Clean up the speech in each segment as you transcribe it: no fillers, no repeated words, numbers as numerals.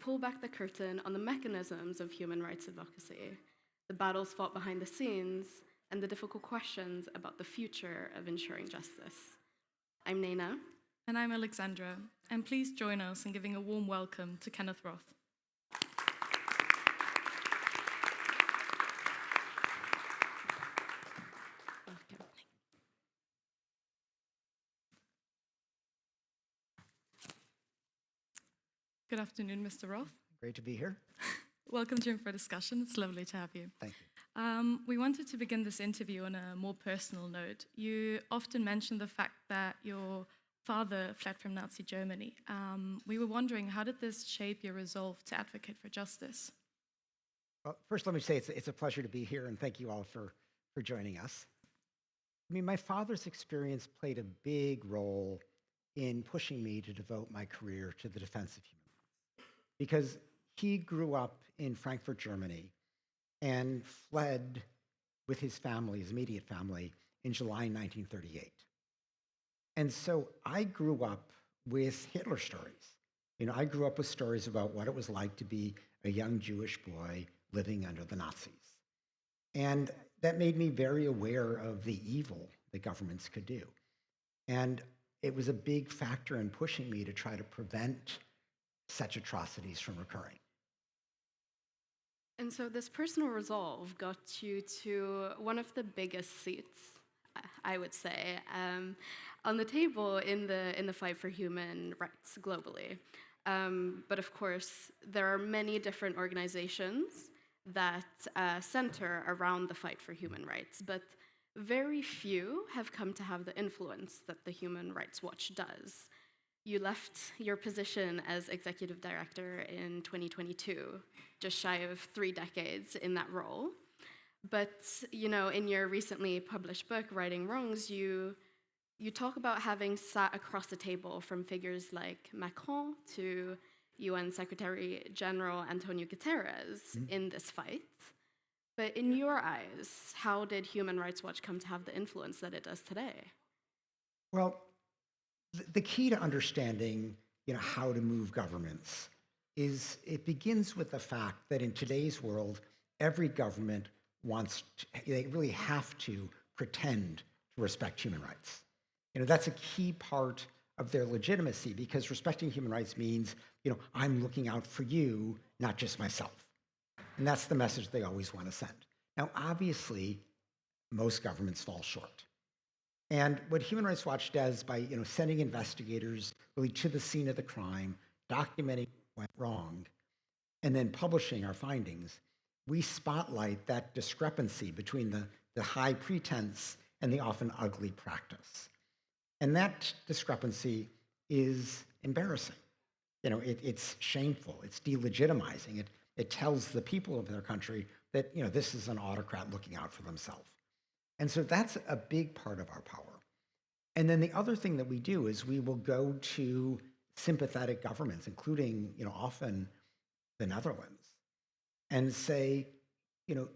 pull back the curtain on the mechanisms of human rights advocacy, the battles fought behind the scenes, and the difficult questions about the future of ensuring justice. I'm Naina. And I'm Alexandra. And please join us in giving a warm welcome to Kenneth Roth. Good afternoon, Mr. Roth. Great to be here. Welcome to Info Discussion. It's lovely to have you. Thank you. We wanted to begin this interview on a more personal note. You often mention the fact that your father fled from Nazi Germany. We were wondering, how did this shape your resolve to advocate for justice? Well, first, let me say it's a pleasure to be here, and thank you all for joining us. I mean, my father's experience played a big role in pushing me to devote my career to the defense of human rights, because he grew up in Frankfurt, Germany, and fled with his family, his immediate family, in July 1938. And so I grew up with Hitler stories. I grew up with stories about what it was like to be a young Jewish boy living under the Nazis. And that made me very aware of the evil that governments could do. And it was a big factor in pushing me to try to prevent such atrocities from recurring. And so this personal resolve got you to one of the biggest seats, I would say, on the table in the fight for human rights globally. But of course, there are many different organizations that center around the fight for human rights, but very few have come to have the influence that the Human Rights Watch does. You left your position as executive director in 2022, just shy of 3 decades in that role. But, in your recently published book, Righting Wrongs, you talk about having sat across the table from figures like Macron to UN Secretary General Antonio Guterres in this fight. But in your eyes, how did Human Rights Watch come to have the influence that it does today? Well, the key to understanding, how to move governments is it begins with the fact that in today's world, every government they really have to pretend to respect human rights. That's a key part of their legitimacy, because respecting human rights means, I'm looking out for you, not just myself. And that's the message they always want to send. Now, obviously, most governments fall short. And what Human Rights Watch does by sending investigators really to the scene of the crime, documenting what went wrong, and then publishing our findings, we spotlight that discrepancy between the high pretense and the often ugly practice. And that discrepancy is embarrassing. It's shameful. It's delegitimizing. It tells the people of their country that this is an autocrat looking out for themselves. And so that's a big part of our power. And then the other thing that we do is we will go to sympathetic governments, including often the Netherlands, and say,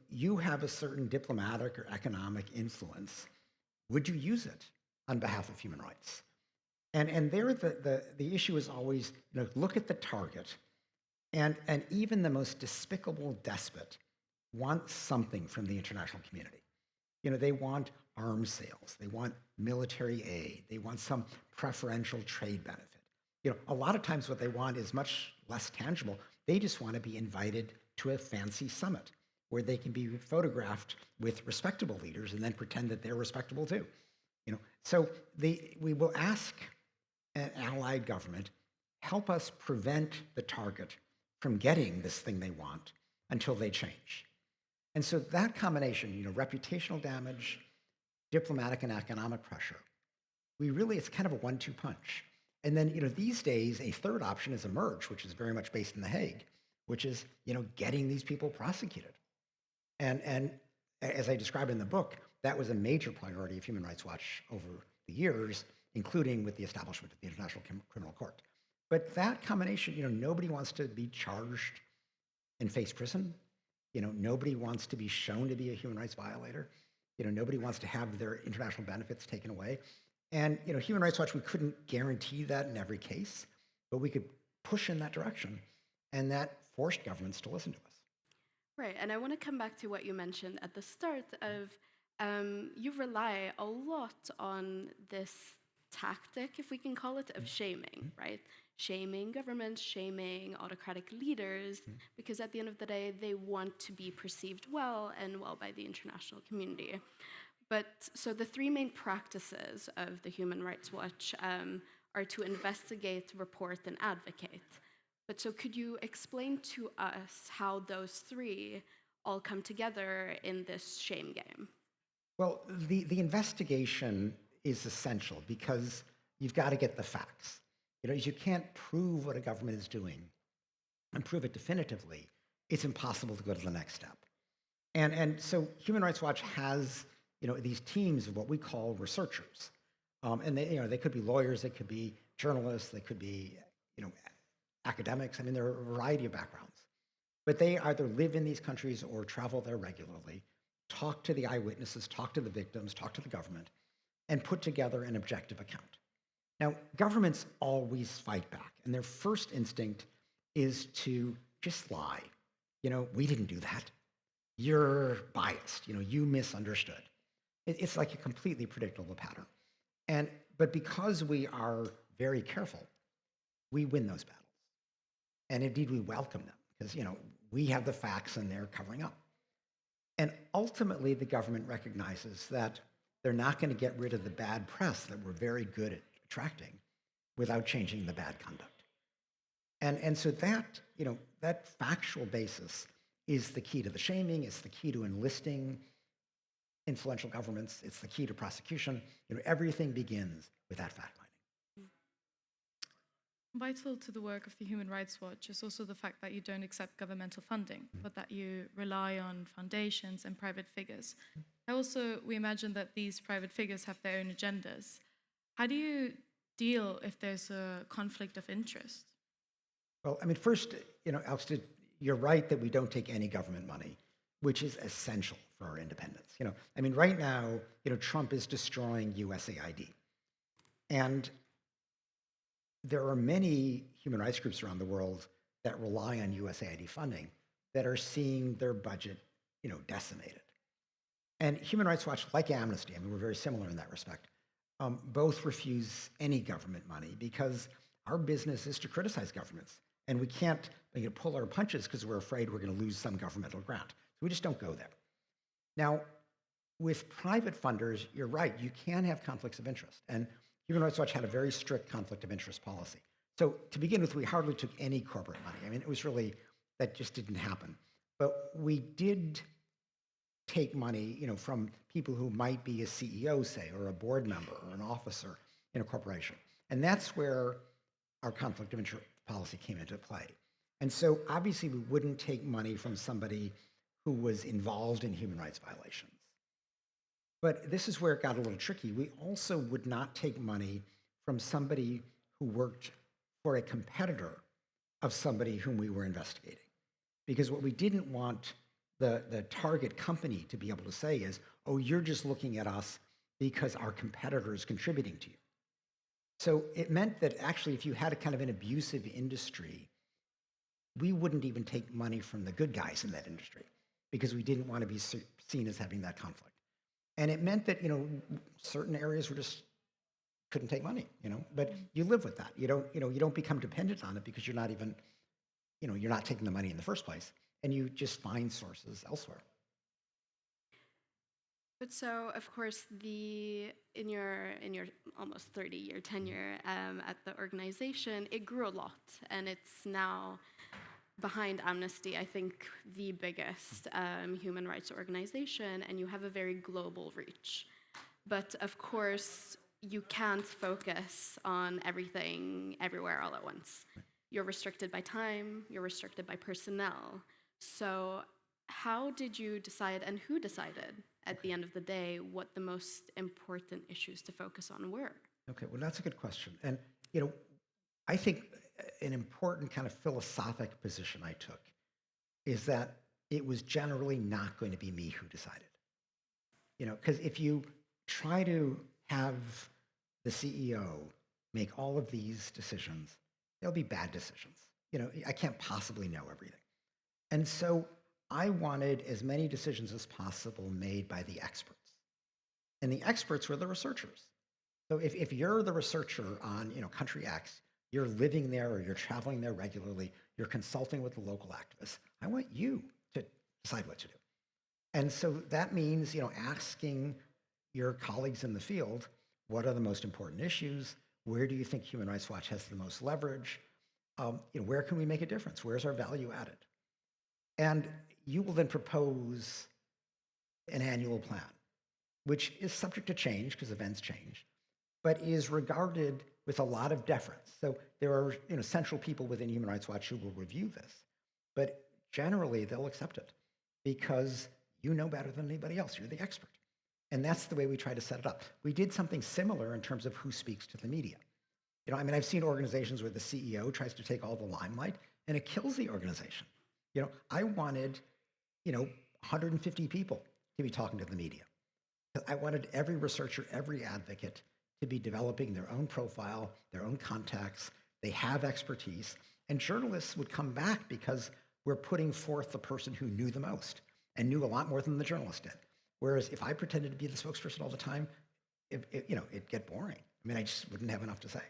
you have a certain diplomatic or economic influence. Would you use it on behalf of human rights? And there the issue is always, look at the target. And even the most despicable despot wants something from the international community. They want arms sales. They want military aid. They want some preferential trade benefit. A lot of times what they want is much less tangible. They just want to be invited to a fancy summit where they can be photographed with respectable leaders and then pretend that they're respectable too. So we will ask an allied government, help us prevent the target from getting this thing they want until they change. And so that combination, reputational damage, diplomatic and economic pressure, it's kind of a 1-2 punch. And then, these days, a third option has emerged, which is very much based in The Hague, which is, getting these people prosecuted. And as I describe in the book, that was a major priority of Human Rights Watch over the years, including with the establishment of the International Criminal Court. But that combination, nobody wants to be charged and face prison. Nobody wants to be shown to be a human rights violator. Nobody wants to have their international benefits taken away. And, Human Rights Watch, we couldn't guarantee that in every case, but we could push in that direction. and that forced governments to listen to us. Right, and I want to come back to what you mentioned at the start of you rely a lot on this tactic, if we can call it, of shaming, right? Shaming governments, shaming autocratic leaders, because at the end of the day, they want to be perceived well and well by the international community. But so the three main practices of the Human Rights Watch are to investigate, report, and advocate. But so could you explain to us how those three all come together in this shame game? Well, the investigation is essential because you've got to get the facts. You can't prove what a government is doing and prove it definitively. It's impossible to go to the next step. And so Human Rights Watch has these teams of what we call researchers, and they could be lawyers, they could be journalists, they could be academics. I mean, there are a variety of backgrounds, but they either live in these countries or travel there regularly, talk to the eyewitnesses, talk to the victims, talk to the government, and put together an objective account. Now, governments always fight back, and their first instinct is to just lie. We didn't do that. You're biased. You misunderstood. It's like a completely predictable pattern. But because we are very careful, we win those battles. And indeed, we welcome them because, we have the facts and they're covering up. And ultimately, the government recognizes that they're not going to get rid of the bad press that we're very good at attracting without changing the bad conduct. And so that factual basis is the key to the shaming. It's the key to enlisting influential governments. It's the key to prosecution. Everything begins with that fact finding. Vital to the work of the Human Rights Watch is also the fact that you don't accept governmental funding, but that you rely on foundations and private figures. We imagine that these private figures have their own agendas. How do you deal if there's a conflict of interest? Well, first, Alex, you're right that we don't take any government money, which is essential for our independence. Right now, Trump is destroying USAID. And there are many human rights groups around the world that rely on USAID funding that are seeing their budget, decimated. And Human Rights Watch, like Amnesty, we're very similar in that respect, both refuse any government money because our business is to criticize governments. And we can't pull our punches because we're afraid we're going to lose some governmental grant. So we just don't go there. Now, with private funders, you're right, you can have conflicts of interest. And Human Rights Watch had a very strict conflict of interest policy. So to begin with, we hardly took any corporate money. It was really, that just didn't happen. But we did take money, from people who might be a CEO, say, or a board member or an officer in a corporation. And that's where our conflict of interest policy came into play. And so obviously we wouldn't take money from somebody who was involved in human rights violations. But this is where it got a little tricky. We also would not take money from somebody who worked for a competitor of somebody whom we were investigating. Because what we didn't want the target company to be able to say is, oh, you're just looking at us because our competitor is contributing to you. So it meant that actually if you had a kind of an abusive industry, we wouldn't even take money from the good guys in that industry because we didn't want to be seen as having that conflict. And it meant that, certain areas were just couldn't take money, but you live with that. You don't become dependent on it because you're not even, you're not taking the money in the first place, and you just find sources elsewhere. But so, of course, in your almost 30-year tenure at the organization, it grew a lot, and it's now behind Amnesty, I think, the biggest human rights organization, and you have a very global reach. But of course, you can't focus on everything everywhere all at once. You're restricted by time, you're restricted by personnel. So how did you decide, and who decided at the end of the day, what the most important issues to focus on were? Okay, well, that's a good question. And, I think an important kind of philosophic position I took is that it was generally not going to be me who decided. Because if you try to have the CEO make all of these decisions, they'll be bad decisions. I can't possibly know everything. And so I wanted as many decisions as possible made by the experts. And the experts were the researchers. So if you're the researcher on, country X, you're living there or you're traveling there regularly, you're consulting with the local activists, I want you to decide what to do. And so that means, asking your colleagues in the field, what are the most important issues? Where do you think Human Rights Watch has the most leverage? Where can we make a difference? Where's our value added? And you will then propose an annual plan, which is subject to change because events change, but is regarded with a lot of deference. So there are central people within Human Rights Watch who will review this, but generally they'll accept it because you know better than anybody else. You're the expert. And that's the way we try to set it up. We did something similar in terms of who speaks to the media. I've seen organizations where the CEO tries to take all the limelight and it kills the organization. I wanted, 150 people to be talking to the media. I wanted every researcher, every advocate to be developing their own profile, their own contacts. They have expertise. And journalists would come back because we're putting forth the person who knew the most and knew a lot more than the journalist did. Whereas if I pretended to be the spokesperson all the time, it'd get boring. I just wouldn't have enough to say.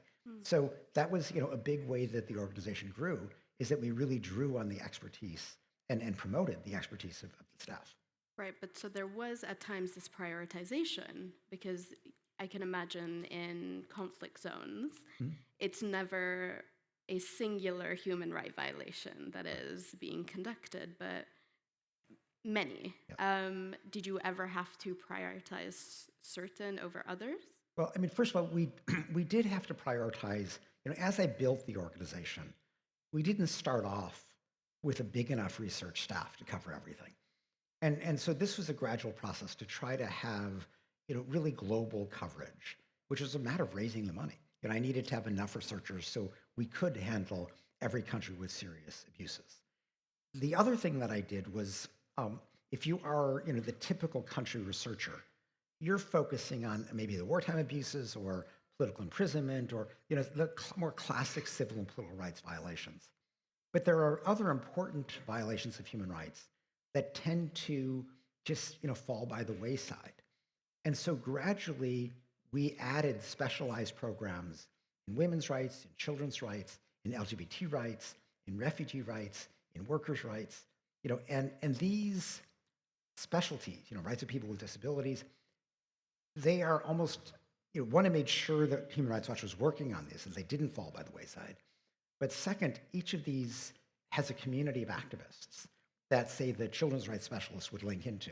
So that was, a big way that the organization grew, is that we really drew on the expertise and promoted the expertise of the staff. Right, but so there was at times this prioritization because I can imagine in conflict zones, it's never a singular human right violation that is being conducted, but many. Yeah. Did you ever have to prioritize certain over others? Well, first of all, we did have to prioritize, as I built the organization, we didn't start off with a big enough research staff to cover everything. And so this was a gradual process to try to have, really global coverage, which was a matter of raising the money. I needed to have enough researchers so we could handle every country with serious abuses. The other thing that I did was, if you are, the typical country researcher, you're focusing on maybe the wartime abuses or political imprisonment or, the more classic civil and political rights violations. But there are other important violations of human rights that tend to just, fall by the wayside. And so gradually we added specialized programs in women's rights, in children's rights, in LGBT rights, in refugee rights, in workers' rights, and these specialties, rights of people with disabilities, they are almost, one, it made sure that Human Rights Watch was working on this and they didn't fall by the wayside. But second, each of these has a community of activists that, say, the children's rights specialist would link into.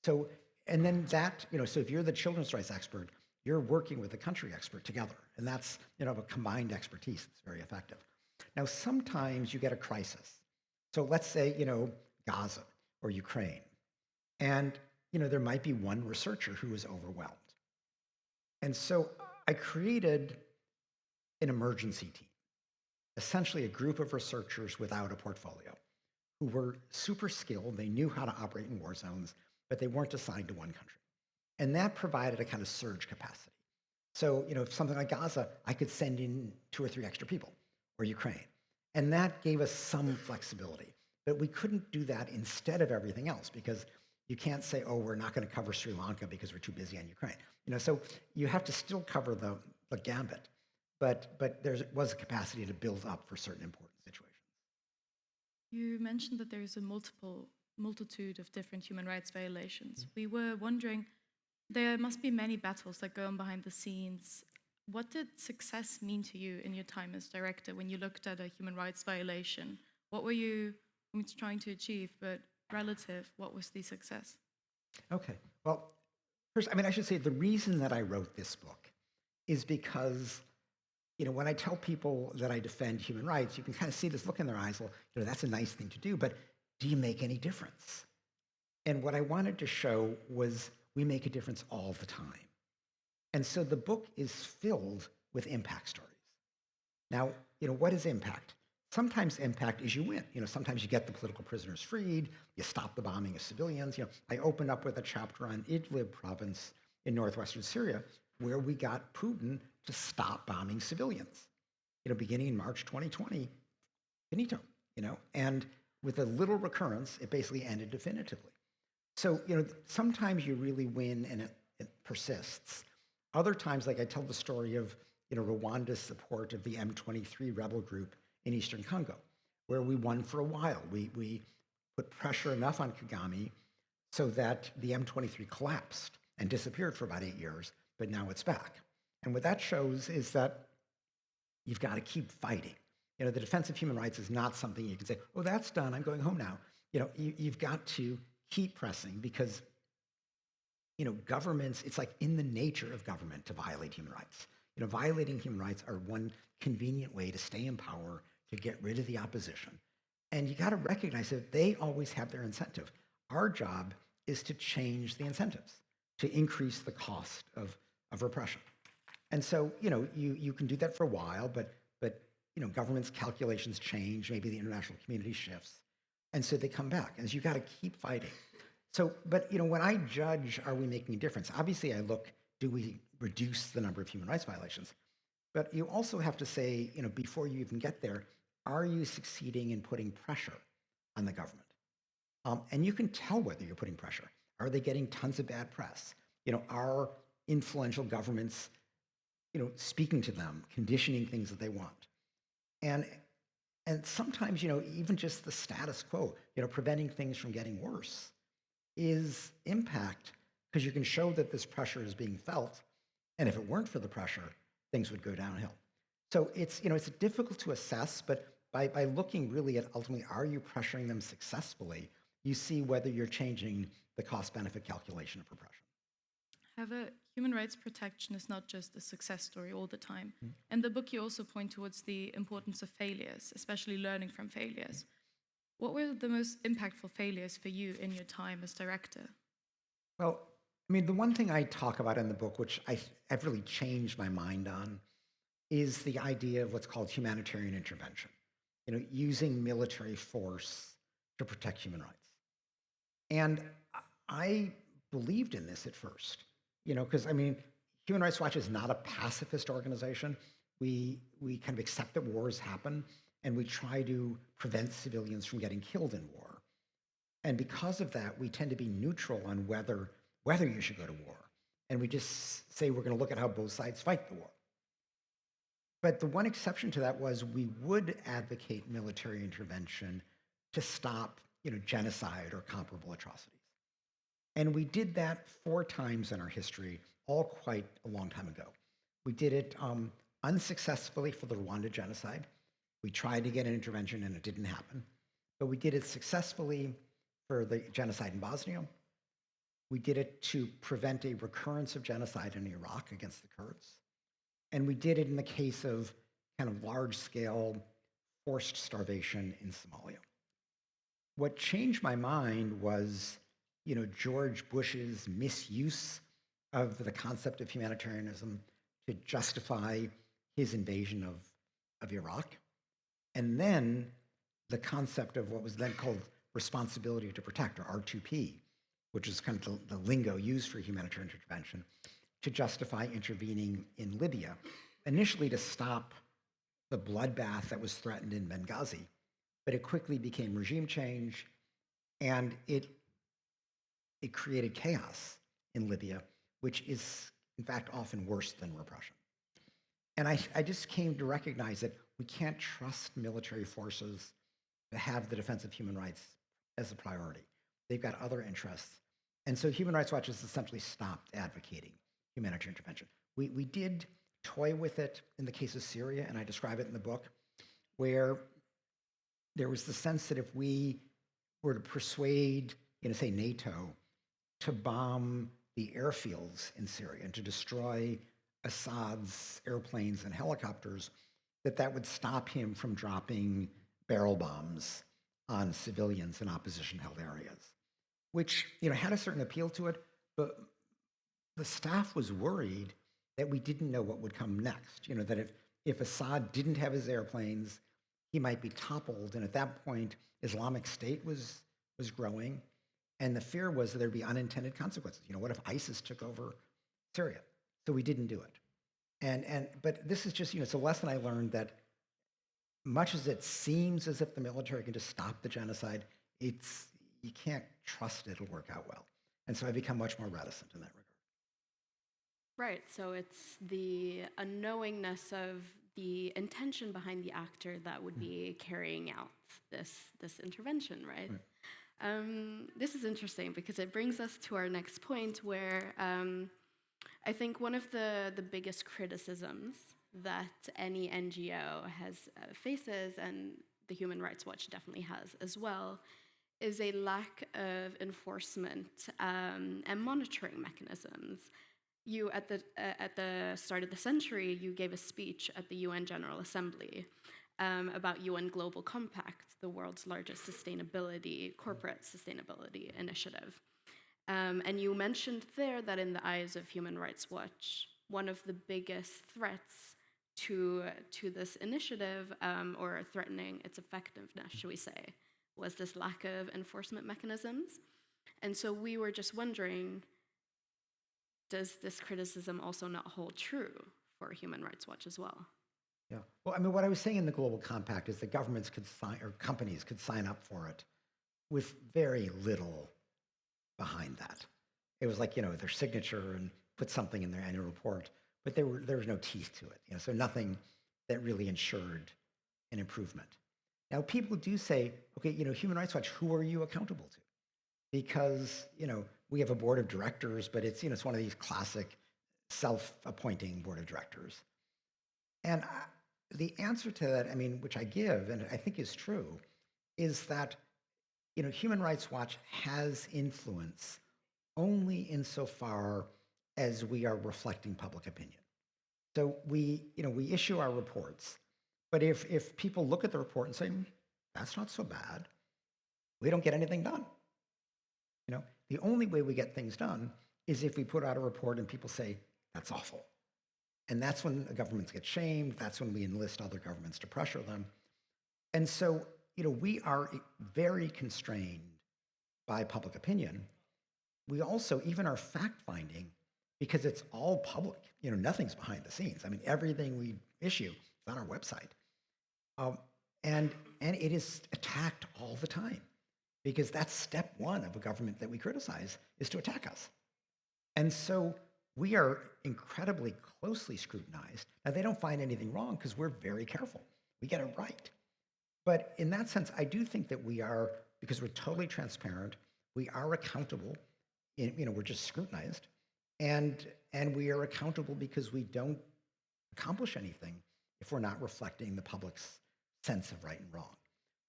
So, and then that, so if you're the children's rights expert, you're working with the country expert together. And that's, a combined expertise that's very effective. Now, sometimes you get a crisis. So let's say, Gaza or Ukraine. And, there might be one researcher who is overwhelmed. And so I created an emergency team, essentially a group of researchers without a portfolio who were super skilled. They knew how to operate in war zones, but they weren't assigned to one country. And that provided a kind of surge capacity. So, if something like Gaza, I could send in 2 or 3 extra people, or Ukraine. And that gave us some flexibility. But we couldn't do that instead of everything else because you can't say, oh, we're not going to cover Sri Lanka because we're too busy on Ukraine. So you have to still cover the gambit. But there was a capacity to build up for certain important situations. You mentioned that there is a multitude of different human rights violations. We were wondering, there must be many battles that go on behind the scenes. What did success mean to you in your time as director when you looked at a human rights violation? What were you trying to achieve, but relative, what was the success? Okay. Well, first, I should say the reason that I wrote this book is because, when I tell people that I defend human rights, you can kind of see this look in their eyes. Well, that's a nice thing to do, but do you make any difference? And what I wanted to show was we make a difference all the time. And so the book is filled with impact stories. Now, what is impact? Sometimes impact is you win. Sometimes you get the political prisoners freed, you stop the bombing of civilians. I opened up with a chapter on Idlib province in northwestern Syria, where we got Putin to stop bombing civilians. Beginning in March 2020, finito, and with a little recurrence, it basically ended definitively. So, sometimes you really win and it persists. Other times, like I tell the story of, Rwanda's support of the M23 rebel group in Eastern Congo, where we won for a while. We put pressure enough on Kagame so that the M23 collapsed and disappeared for about 8 years, but now it's back. And what that shows is that you've got to keep fighting. The defense of human rights is not something you can say, oh, that's done, I'm going home now. You've got to keep pressing because, governments, it's like in the nature of government to violate human rights. Violating human rights are one convenient way to stay in power, to get rid of the opposition. And you got to recognize that they always have their incentive. Our job is to change the incentives, to increase the cost of repression. And so, you can do that for a while, but government's calculations change, maybe the international community shifts, and so they come back. And so you got to keep fighting. So, but when I judge, are we making a difference? Obviously, I look, do we reduce the number of human rights violations? But you also have to say, before you even get there, are you succeeding in putting pressure on the government? And you can tell whether you're putting pressure. Are they getting tons of bad press? Are influential governments, speaking to them, conditioning things that they want? And sometimes, even just the status quo, preventing things from getting worse is impact, because you can show that this pressure is being felt. And if it weren't for the pressure, things would go downhill. So it's difficult to assess, but by looking really at ultimately, are you pressuring them successfully, you see whether you're changing the cost-benefit calculation of repression. However, human rights protection is not just a success story all the time. In the book, you also point towards the importance of failures, especially learning from failures. What were the most impactful failures for you in your time as director? Well, the one thing I talk about in the book, which I've really changed my mind on, is the idea of what's called humanitarian intervention, using military force to protect human rights. And I believed in this at first, because Human Rights Watch is not a pacifist organization. We kind of accept that wars happen, and we try to prevent civilians from getting killed in war. And because of that, we tend to be neutral on whether you should go to war. And we just say we're going to look at how both sides fight the war. But the one exception to that was we would advocate military intervention to stop, genocide or comparable atrocities. And we did that 4 times in our history, all quite a long time ago. We did it unsuccessfully for the Rwanda genocide. We tried to get an intervention and it didn't happen. But we did it successfully for the genocide in Bosnia. We did it to prevent a recurrence of genocide in Iraq against the Kurds. And we did it in the case of kind of large-scale forced starvation in Somalia. What changed my mind was, George Bush's misuse of the concept of humanitarianism to justify his invasion of Iraq. And then the concept of what was then called responsibility to protect, or R2P, which is kind of the lingo used for humanitarian intervention, to justify intervening in Libya, initially to stop the bloodbath that was threatened in Benghazi. But it quickly became regime change, and it created chaos in Libya, which is, in fact, often worse than repression. And I just came to recognize that we can't trust military forces to have the defense of human rights as a priority. They've got other interests. And so Human Rights Watch has essentially stopped advocating humanitarian intervention. We did toy with it in the case of Syria, and I describe it in the book, where there was the sense that if we were to persuade, say NATO, to bomb the airfields in Syria and to destroy Assad's airplanes and helicopters, that would stop him from dropping barrel bombs on civilians in opposition-held areas, which had a certain appeal to it, but the staff was worried that we didn't know what would come next. That if Assad didn't have his airplanes, he might be toppled, and at that point, Islamic State was growing, and the fear was that there'd be unintended consequences. What if ISIS took over Syria? So we didn't do it. But this is just, it's a lesson I learned that much as it seems as if the military can just stop the genocide, you can't trust it'll work out well. And so I become much more reticent in that regard. Right, so it's the unknowingness of the intention behind the actor that would be carrying out this intervention, right? This is interesting because it brings us to our next point where I think one of the biggest criticisms that any NGO faces, and the Human Rights Watch definitely has as well, is a lack of enforcement and monitoring mechanisms. You, at the start of the century, you gave a speech at the UN General Assembly about UN Global Compact, the world's largest corporate sustainability initiative. And you mentioned there that in the eyes of Human Rights Watch, one of the biggest threats to this initiative, or threatening its effectiveness, should we say, was this lack of enforcement mechanisms. And so we were just wondering, does this criticism also not hold true for Human Rights Watch as well? Yeah. Well, I mean, what I was saying in the Global Compact is that governments could sign, or companies could sign up for it with very little behind that. It was like, their signature and put something in their annual report, but there was no teeth to it. So nothing that really ensured an improvement. Now, people do say, okay, Human Rights Watch, who are you accountable to? Because, we have a board of directors, but it's one of these classic self-appointing board of directors. And the answer to that, which I give, and I think is true, is that, Human Rights Watch has influence only insofar as we are reflecting public opinion. So we issue our reports, but if people look at the report and say, that's not so bad, we don't get anything done. The only way we get things done is if we put out a report and people say, that's awful. And that's when the governments get shamed. That's when we enlist other governments to pressure them. And so, we are very constrained by public opinion. We also, even our fact-finding, because it's all public, nothing's behind the scenes. Everything we issue is on our website. And it is attacked all the time, because that's step one of a government that we criticize, is to attack us. And so we are incredibly closely scrutinized. Now, they don't find anything wrong because we're very careful. We get it right. But in that sense, I do think that we are, because we're totally transparent, we are accountable. We're just scrutinized. And we are accountable because we don't accomplish anything if we're not reflecting the public's sense of right and wrong.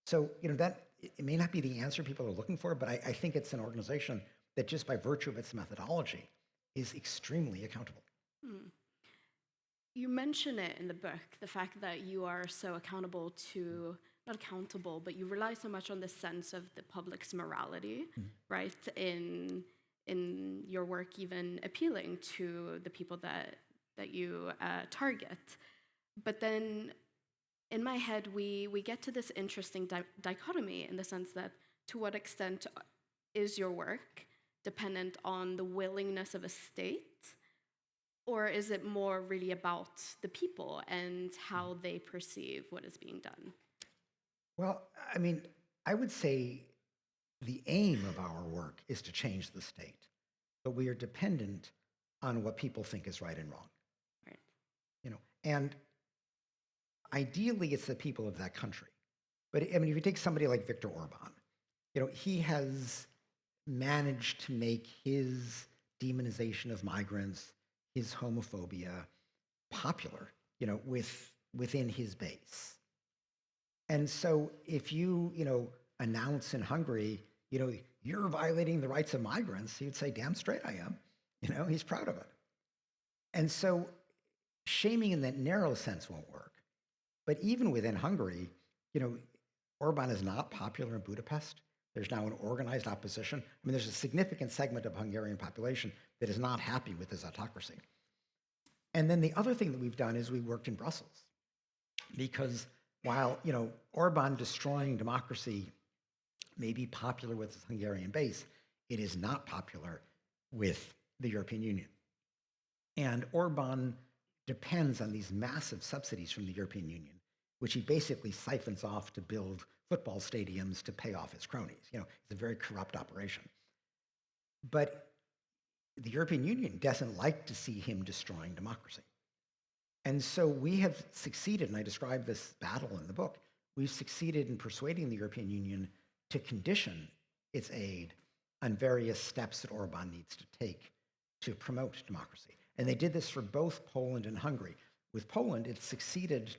So, that it may not be the answer people are looking for, but I think it's an organization that just by virtue of its methodology is extremely accountable. You mention it in the book, the fact that you are so accountable to, not accountable, but you rely so much on the sense of the public's morality, right? In your work, even appealing to the people that you target. But then in my head, we get to this interesting dichotomy in the sense that to what extent is your work dependent on the willingness of a state, or is it more really about the people and how they perceive what is being done? Well, I would say the aim of our work is to change the state, but we are dependent on what people think is right and wrong. Right. And ideally, it's the people of that country. But if you take somebody like Viktor Orban, he has managed to make his demonization of migrants, his homophobia, popular, within his base. And so if you, announce in Hungary, you're violating the rights of migrants, he'd say, damn straight I am. He's proud of it. And so shaming in that narrow sense won't work. But even within Hungary, Orban is not popular in Budapest. There's now an organized opposition. There's a significant segment of Hungarian population that is not happy with his autocracy. And then the other thing that we've done is we worked in Brussels. Because while, Orban destroying democracy may be popular with its Hungarian base, it is not popular with the European Union. And Orban depends on these massive subsidies from the European Union which he basically siphons off to build football stadiums to pay off his cronies. It's a very corrupt operation. But the European Union doesn't like to see him destroying democracy. And so we have succeeded, and I describe this battle in the book, we've succeeded in persuading the European Union to condition its aid on various steps that Orban needs to take to promote democracy. And they did this for both Poland and Hungary. With Poland, it succeeded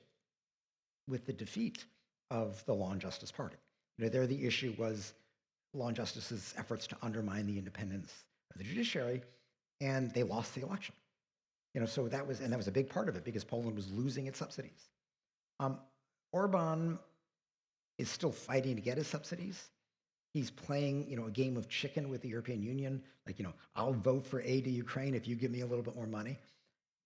with the defeat of the Law and Justice Party. There the issue was Law and Justice's efforts to undermine the independence of the judiciary, and they lost the election. So that was a big part of it because Poland was losing its subsidies. Orban is still fighting to get his subsidies. He's playing, a game of chicken with the European Union. I'll vote for aid to Ukraine if you give me a little bit more money.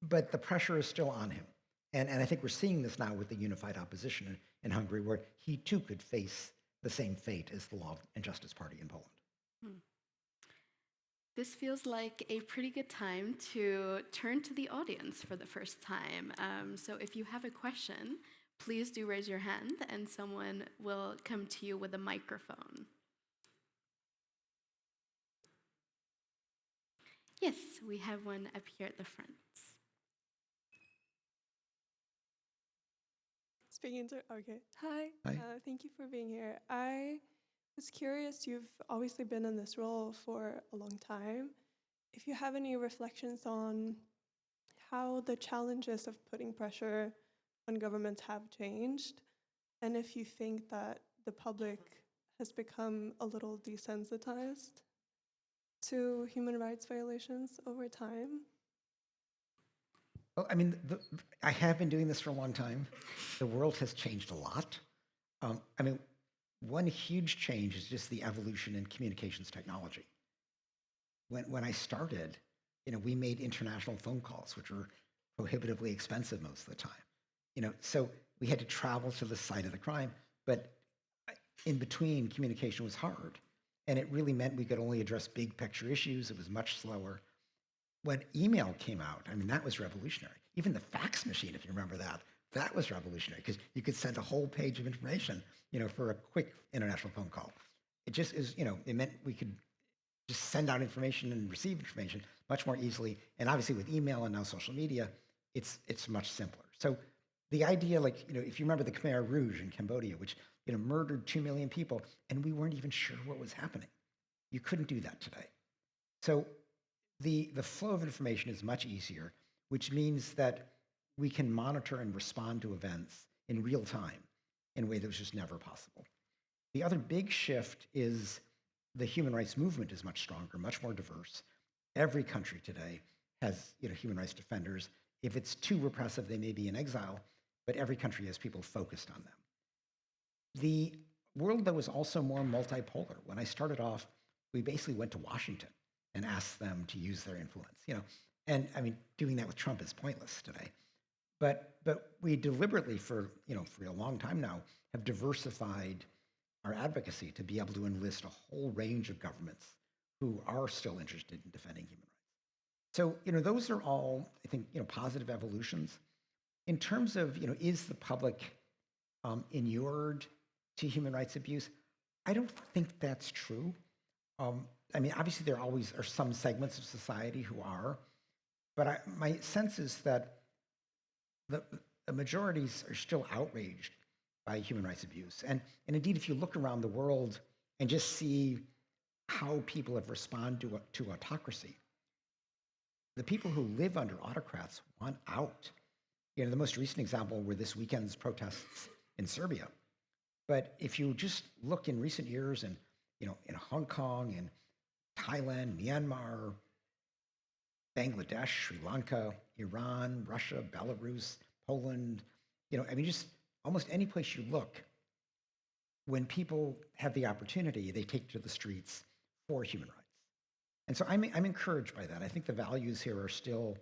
But the pressure is still on him. And I think we're seeing this now with the unified opposition in Hungary, where he too could face the same fate as the Law and Justice Party in Poland. This feels like a pretty good time to turn to the audience for the first time. So if you have a question, please do raise your hand and someone will come to you with a microphone. Yes, we have one up here at the front. Okay. Hi. Hi. Thank you for being here. I was curious, you've obviously been in this role for a long time. If you have any reflections on how the challenges of putting pressure on governments have changed, and if you think that the public has become a little desensitized to human rights violations over time. Well, I have been doing this for a long time. The world has changed a lot. One huge change is just the evolution in communications technology. When I started, we made international phone calls, which were prohibitively expensive most of the time. So we had to travel to the site of the crime, but in between, communication was hard. And it really meant we could only address big picture issues. It was much slower. When email came out, that was revolutionary. Even the fax machine, if you remember that was revolutionary because you could send a whole page of information, for a quick international phone call. It just is, it meant we could just send out information and receive information much more easily. And obviously with email and now social media, it's much simpler. So the idea, if you remember the Khmer Rouge in Cambodia, which, murdered 2 million people, and we weren't even sure what was happening. You couldn't do that today. So the flow of information is much easier, which means that we can monitor and respond to events in real time in a way that was just never possible. The other big shift is the human rights movement is much stronger, much more diverse. Every country today has human rights defenders. If it's too repressive, they may be in exile, but every country has people focused on them. The world, though, is also more multipolar. When I started off, we basically went to Washington and asked them to use their influence. And doing that with Trump is pointless today. But we deliberately, for a long time now, have diversified our advocacy to be able to enlist a whole range of governments who are still interested in defending human rights. So those are all, I think, positive evolutions. In terms of is the public inured to human rights abuse? I don't think that's true. Obviously there always are some segments of society who are, but my sense is that the majorities are still outraged by human rights abuse. And indeed, if you look around the world and just see how people have responded to autocracy, the people who live under autocrats want out. The most recent example were this weekend's protests in Serbia. But if you just look in recent years in Hong Kong, in Thailand, Myanmar, Bangladesh, Sri Lanka, Iran, Russia, Belarus, Poland, just almost any place you look, when people have the opportunity, they take to the streets for human rights. And so I'm encouraged by that. I think the values here are still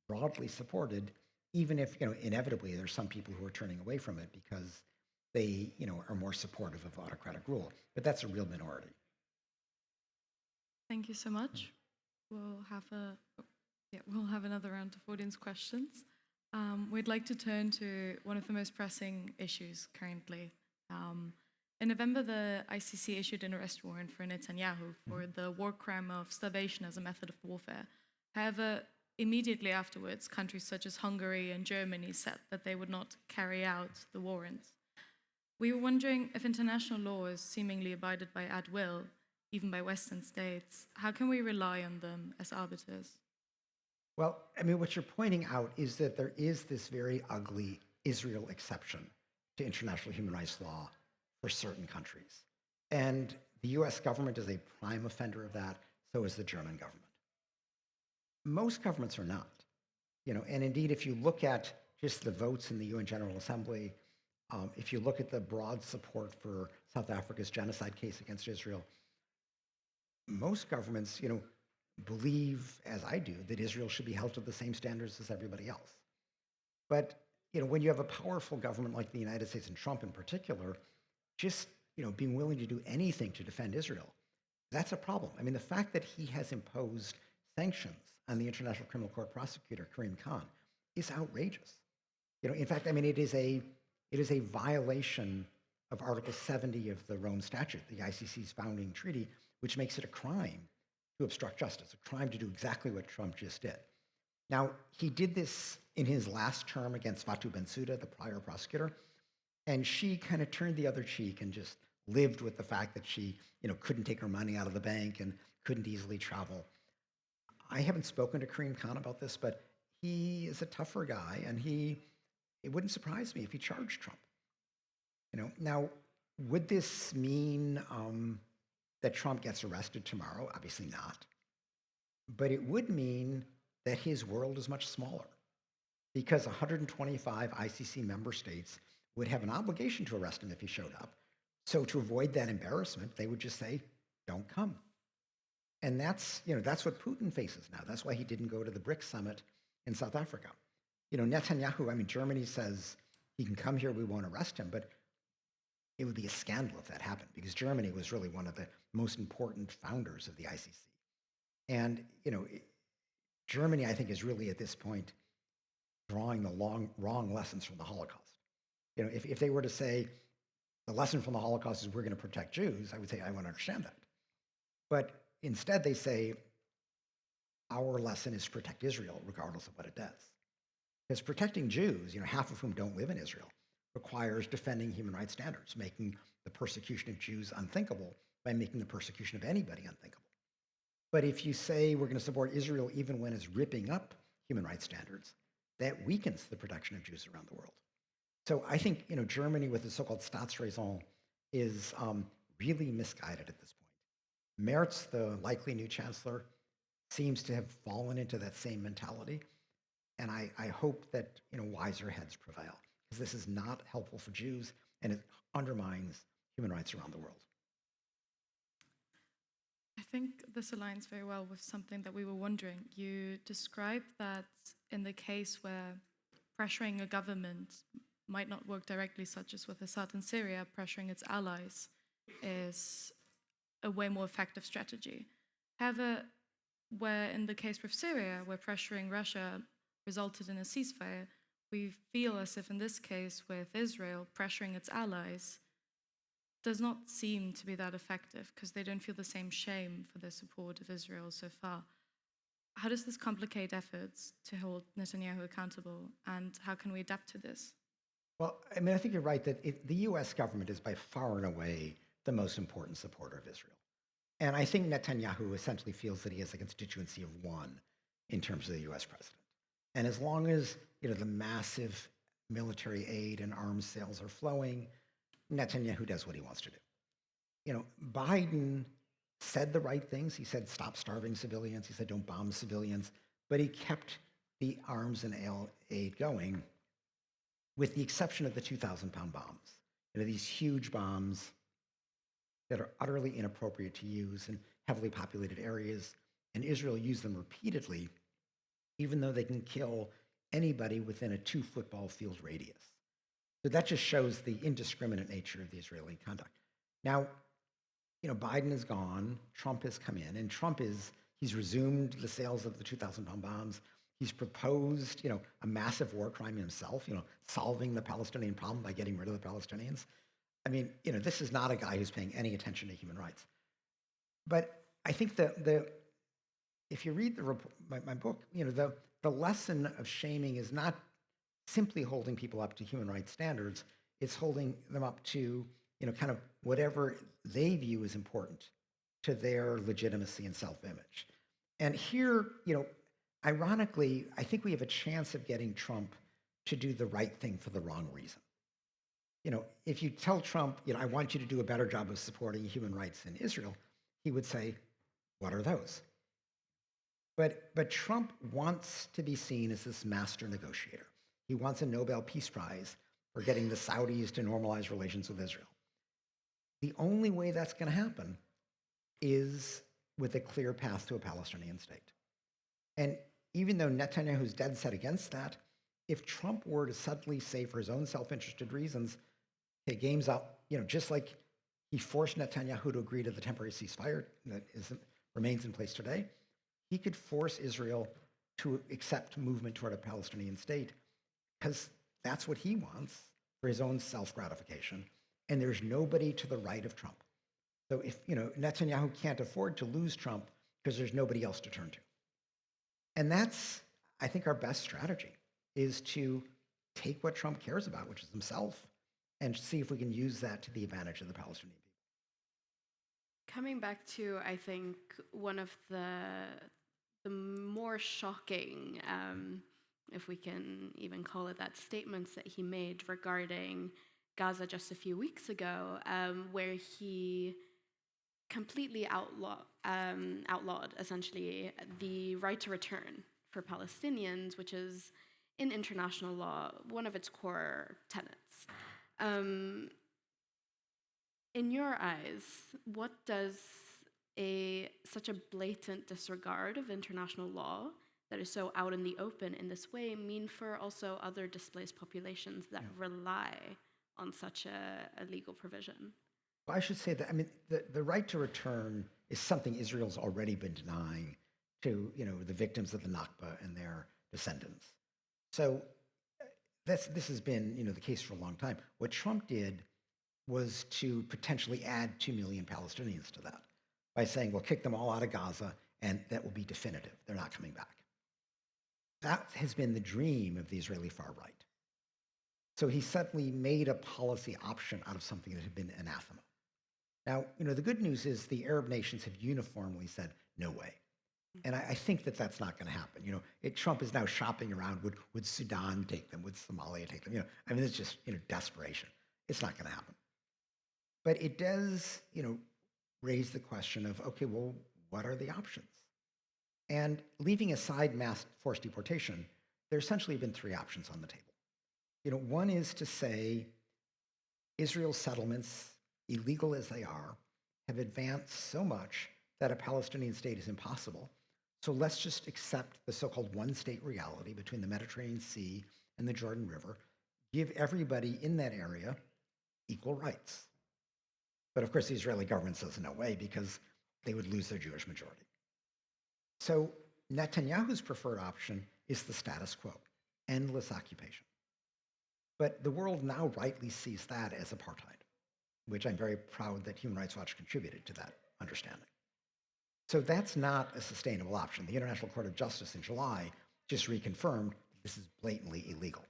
broadly supported, even if, inevitably there's some people who are turning away from it because they, are more supportive of autocratic rule. But that's a real minority. Thank you so much. We'll have another round of audience questions. We'd like to turn to one of the most pressing issues currently. In November, the ICC issued an arrest warrant for Netanyahu for the war crime of starvation as a method of warfare. However, immediately afterwards, countries such as Hungary and Germany said that they would not carry out the warrant. We were wondering if international law is seemingly abided by at will, even by Western states, how can we rely on them as arbiters? Well, I mean, what you're pointing out is that there is this very ugly Israel exception to international human rights law for certain countries. And the US government is a prime offender of that, so is the German government. Most governments are not. And indeed, if you look at just the votes in the UN General Assembly, if you look at the broad support for South Africa's genocide case against Israel, most governments, believe, as I do, that Israel should be held to the same standards as everybody else. But when you have a powerful government like the United States and Trump in particular, just being willing to do anything to defend Israel, that's a problem. I mean, the fact that he has imposed sanctions on the International Criminal Court prosecutor Karim Khan is outrageous. In fact, I mean, it is a violation of Article 70 of the Rome Statute, the ICC's founding treaty, which makes it a crime to obstruct justice, a crime to do exactly what Trump just did. Now, he did this in his last term against Fatou Bensouda, the prior prosecutor, and she kind of turned the other cheek and just lived with the fact that she, couldn't take her money out of the bank and couldn't easily travel. I haven't spoken to Karim Khan about this, but he is a tougher guy, and it wouldn't surprise me if he charged Trump. Now, would this mean that Trump gets arrested tomorrow? Obviously not. But it would mean that his world is much smaller because 125 ICC member states would have an obligation to arrest him if he showed up. So to avoid that embarrassment, they would just say, don't come. And that's what Putin faces now. That's why he didn't go to the BRICS summit in South Africa. Netanyahu, I mean, Germany says he can come here, we won't arrest him, but it would be a scandal if that happened because Germany was really one of the most important founders of the ICC. And, Germany, I think, is really at this point drawing the wrong lessons from the Holocaust. If they were to say the lesson from the Holocaust is we're going to protect Jews, I would say I want to understand that. But instead they say our lesson is to protect Israel regardless of what it does. Because protecting Jews, half of whom don't live in Israel, requires defending human rights standards, making the persecution of Jews unthinkable by making the persecution of anybody unthinkable. But if you say we're going to support Israel even when it's ripping up human rights standards, that weakens the protection of Jews around the world. So I think Germany with the so-called Staatsräson is really misguided at this point. Merz, the likely new chancellor, seems to have fallen into that same mentality. And I hope that wiser heads prevail, because this is not helpful for Jews and it undermines human rights around the world. I think this aligns very well with something that we were wondering. You described that in the case where pressuring a government might not work directly, such as with Assad in Syria, pressuring its allies is a way more effective strategy. However, where in the case with Syria, where pressuring Russia resulted in a ceasefire, we feel as if in this case with Israel, pressuring its allies does not seem to be that effective because they don't feel the same shame for their support of Israel so far. How does this complicate efforts to hold Netanyahu accountable, and how can we adapt to this? Well, I mean, I think you're right that the US government is by far and away the most important supporter of Israel. And I think Netanyahu essentially feels that he has a constituency of one in terms of the US president. And as long as the massive military aid and arms sales are flowing, Netanyahu does what he wants to do. Biden said the right things. He said, stop starving civilians. He said, don't bomb civilians. But he kept the arms and aid going, with the exception of the 2,000-pound bombs. These huge bombs that are utterly inappropriate to use in heavily populated areas. And Israel used them repeatedly, even though they can kill anybody within a 2-football field radius. So that just shows the indiscriminate nature of the Israeli conduct. Now, Biden is gone, Trump has come in, and he's resumed the sales of the 2,000-pound bombs. He's proposed, a massive war crime himself, solving the Palestinian problem by getting rid of the Palestinians. I mean, this is not a guy who's paying any attention to human rights. But I think if you read my book, the lesson of shaming is not simply holding people up to human rights standards. It's holding them up to, kind of whatever they view as important to their legitimacy and self-image. And here, ironically, I think we have a chance of getting Trump to do the right thing for the wrong reason. If you tell Trump, I want you to do a better job of supporting human rights in Israel, he would say, what are those? But Trump wants to be seen as this master negotiator. He wants a Nobel Peace Prize for getting the Saudis to normalize relations with Israel. The only way that's going to happen is with a clear path to a Palestinian state. And even though Netanyahu's dead set against that, if Trump were to suddenly say for his own self-interested reasons, hey, game's up, just like he forced Netanyahu to agree to the temporary ceasefire that remains in place today, he could force Israel to accept movement toward a Palestinian state because that's what he wants for his own self-gratification. And there's nobody to the right of Trump. So if, Netanyahu can't afford to lose Trump because there's nobody else to turn to. And that's, I think, our best strategy is to take what Trump cares about, which is himself, and see if we can use that to the advantage of the Palestinian people. Coming back to, I think, one of the more shocking, if we can even call it that, statements that he made regarding Gaza just a few weeks ago, where he completely outlawed, essentially, the right to return for Palestinians, which is, in international law, one of its core tenets. In your eyes, what does such a blatant disregard of international law that is so out in the open in this way mean for also other displaced populations that rely on such a legal provision? Well, I should say that, the right to return is something Israel's already been denying to, the victims of the Nakba and their descendants. So this has been, the case for a long time. What Trump did was to potentially add 2 million Palestinians to that by saying, we'll kick them all out of Gaza and that will be definitive. They're not coming back. That has been the dream of the Israeli far right. So he suddenly made a policy option out of something that had been anathema. Now, the good news is the Arab nations have uniformly said, no way. And I think that that's not going to happen. Trump is now shopping around. Would Sudan take them? Would Somalia take them? It's just, desperation. It's not going to happen. But it does, raise the question of, okay, well, what are the options? And leaving aside mass forced deportation, there essentially have been 3 options on the table. One is to say Israel's settlements, illegal as they are, have advanced so much that a Palestinian state is impossible. So let's just accept the so-called one-state reality between the Mediterranean Sea and the Jordan River, give everybody in that area equal rights. But of course, the Israeli government says no way because they would lose their Jewish majority. So Netanyahu's preferred option is the status quo, endless occupation. But the world now rightly sees that as apartheid, which I'm very proud that Human Rights Watch contributed to that understanding. So that's not a sustainable option. The International Court of Justice in July just reconfirmed this is blatantly illegal.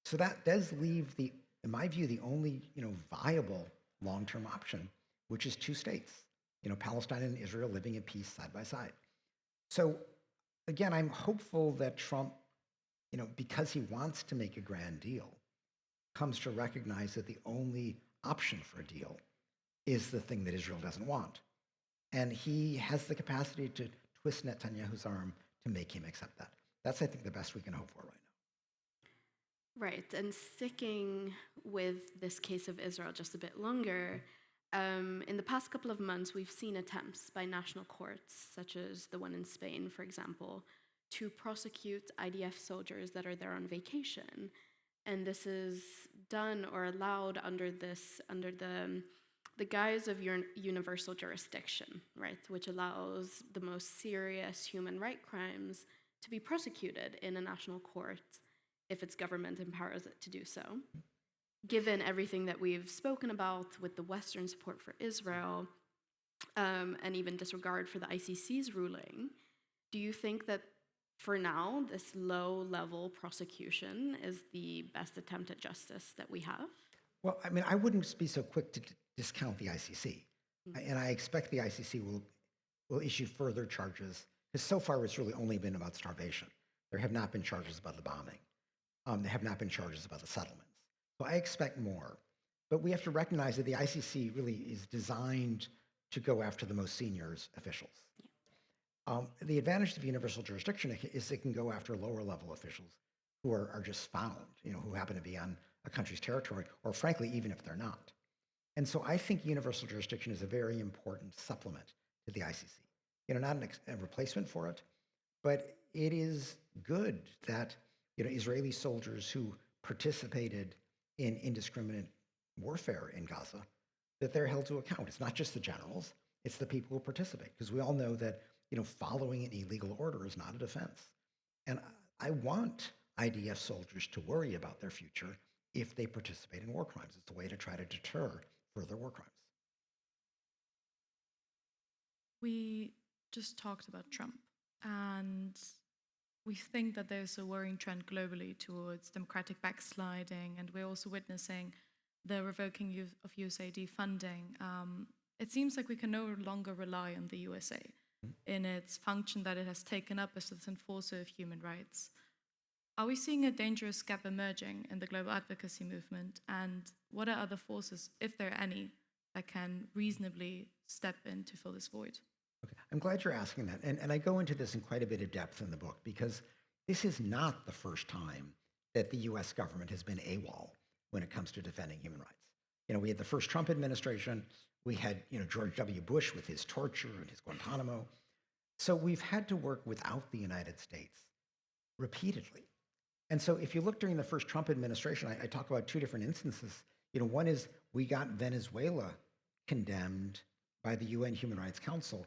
So that does leave in my view, the only viable long-term option, which is 2 states, Palestine and Israel living in peace side by side. So again, I'm hopeful that Trump, because he wants to make a grand deal, comes to recognize that the only option for a deal is the thing that Israel doesn't want. And he has the capacity to twist Netanyahu's arm to make him accept that. That's, I think, the best we can hope for right now. Right, and sticking with this case of Israel just a bit longer, in the past couple of months, we've seen attempts by national courts, such as the one in Spain, for example, to prosecute IDF soldiers that are there on vacation. And this is done or allowed under the guise of your universal jurisdiction, right, which allows the most serious human rights crimes to be prosecuted in a national court if its government empowers it to do so. Given everything that we've spoken about with the Western support for Israel, and even disregard for the ICC's ruling, do you think that for now, this low-level prosecution is the best attempt at justice that we have? Well, I mean, I wouldn't be so quick to discount the ICC. And I expect the ICC will issue further charges, because so far it's really only been about starvation. There have not been charges about the bombing. There have not been charges about the settlements. So I expect more. But we have to recognize that the ICC really is designed to go after the most senior officials. The advantage of universal jurisdiction is it can go after lower level officials who are just found, who happen to be on a country's territory, or frankly, even if they're not. And so I think universal jurisdiction is a very important supplement to the ICC. Not a replacement for it, but it is good that Israeli soldiers who participated in indiscriminate warfare in Gaza, that they're held to account. It's not just the generals, it's the people who participate, because we all know that following an illegal order is not a defense. And I want IDF soldiers to worry about their future if they participate in war crimes. It's a way to try to deter further war crimes. We just talked about Trump, and we think that there's a worrying trend globally towards democratic backsliding, and we're also witnessing the revoking of USAID funding. It seems like we can no longer rely on the USA in its function that it has taken up as its enforcer of human rights. Are we seeing a dangerous gap emerging in the global advocacy movement? And what are other forces, if there are any, that can reasonably step in to fill this void? Okay. I'm glad you're asking that. And I go into this in quite a bit of depth in the book, because this is not the first time that the US government has been AWOL when it comes to defending human rights. We had the first Trump administration. We had, George W. Bush with his torture and his Guantanamo. So we've had to work without the United States repeatedly. And so if you look during the first Trump administration, I talk about two different instances. One is we got Venezuela condemned by the UN Human Rights Council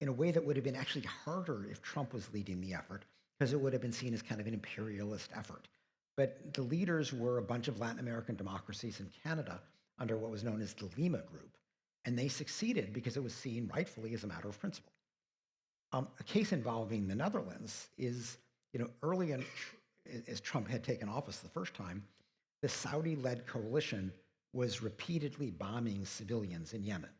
in a way that would have been actually harder if Trump was leading the effort, because it would have been seen as kind of an imperialist effort. But the leaders were a bunch of Latin American democracies in Canada under what was known as the Lima Group. And they succeeded because it was seen rightfully as a matter of principle. A case involving the Netherlands is, early in, as Trump had taken office the first time, the Saudi-led coalition was repeatedly bombing civilians in Yemen.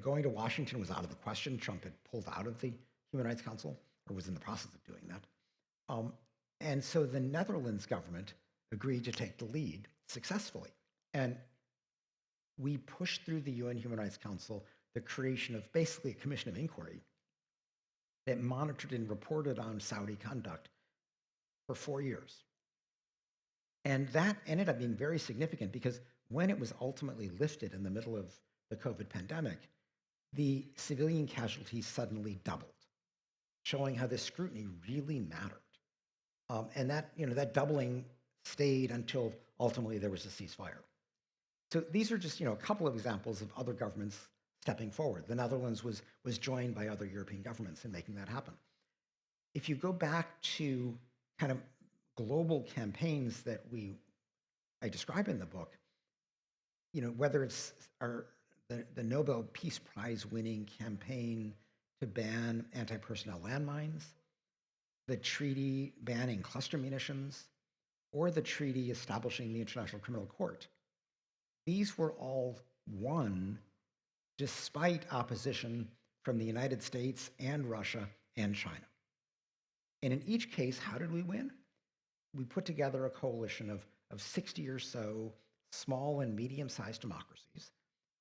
Going to Washington was out of the question. Trump had pulled out of the Human Rights Council, or was in the process of doing that. And so the Netherlands government agreed to take the lead successfully. And we pushed through the UN Human Rights Council the creation of basically a commission of inquiry that monitored and reported on Saudi conduct for 4 years. And that ended up being very significant, because when it was ultimately lifted in the middle of the COVID pandemic, the civilian casualties suddenly doubled, showing how this scrutiny really mattered. And that doubling stayed until ultimately there was a ceasefire. So these are just a couple of examples of other governments stepping forward. The Netherlands was joined by other European governments in making that happen. If you go back to kind of global campaigns that I describe in the book, whether it's the Nobel Peace Prize winning campaign to ban anti-personnel landmines, the treaty banning cluster munitions, or the treaty establishing the International Criminal Court, these were all won despite opposition from the United States and Russia and China. And in each case, how did we win? We put together a coalition of 60 or so small and medium-sized democracies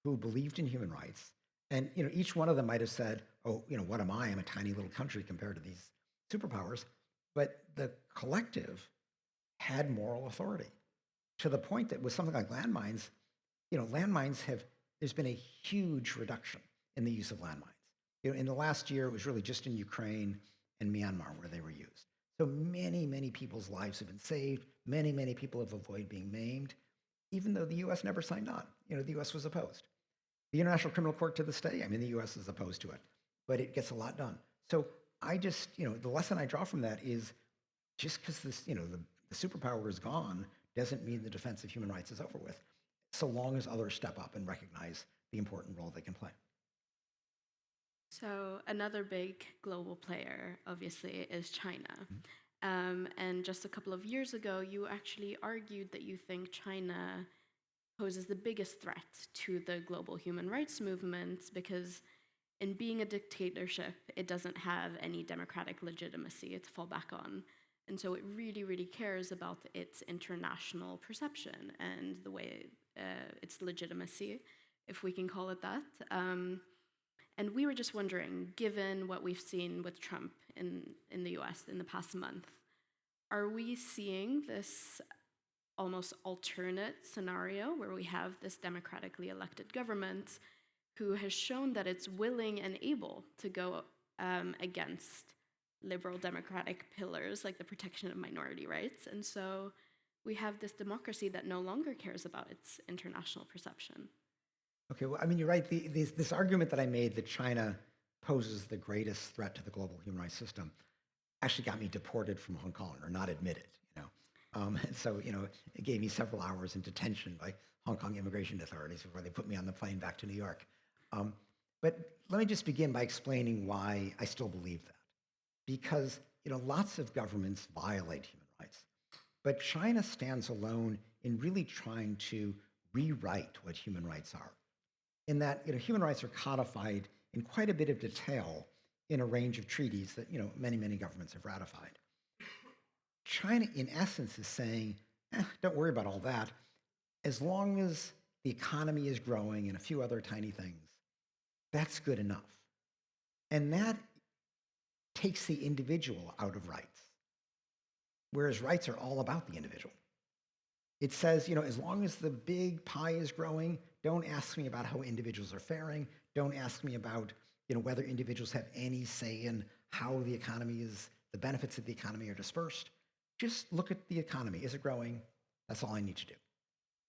who believed in human rights. And each one of them might have said, oh, what am I? I'm a tiny little country compared to these superpowers. But the collective had moral authority, to the point that with something like landmines, there's been a huge reduction in the use of landmines. In the last year, it was really just in Ukraine and Myanmar where they were used. So many, many people's lives have been saved. Many, many people have avoided being maimed, even though the US never signed on. The US was opposed. The International Criminal Court to this day, the US is opposed to it, but it gets a lot done. So I just, the lesson I draw from that is just because this, the superpower is gone doesn't mean the defense of human rights is over with, so long as others step up and recognize the important role they can play. So another big global player, obviously, is China. And just a couple of years ago, you actually argued that you think China poses the biggest threat to the global human rights movement because in being a dictatorship, it doesn't have any democratic legitimacy to fall back on. And so it really, really cares about its international perception and the way its legitimacy, if we can call it that. And we were just wondering, given what we've seen with Trump in the US in the past month, are we seeing this almost alternate scenario where we have this democratically elected government who has shown that it's willing and able to go against liberal democratic pillars like the protection of minority rights? And so we have this democracy that no longer cares about its international perception. Okay, well, I mean, you're right. This argument that I made that China poses the greatest threat to the global human rights system actually got me deported from Hong Kong, or not admitted, And so, it gave me several hours in detention by Hong Kong immigration authorities before they put me on the plane back to New York. But let me just begin by explaining why I still believe that. Because, lots of governments violate human rights, but China stands alone in really trying to rewrite what human rights are. In that, human rights are codified in quite a bit of detail in a range of treaties that, many, many governments have ratified. China, in essence, is saying, don't worry about all that. As long as the economy is growing and a few other tiny things, that's good enough. And that takes the individual out of rights, whereas rights are all about the individual. It says, as long as the big pie is growing, don't ask me about how individuals are faring. Don't ask me about, whether individuals have any say in how the economy is, the benefits of the economy are dispersed. Just look at the economy. Is it growing? That's all I need to do.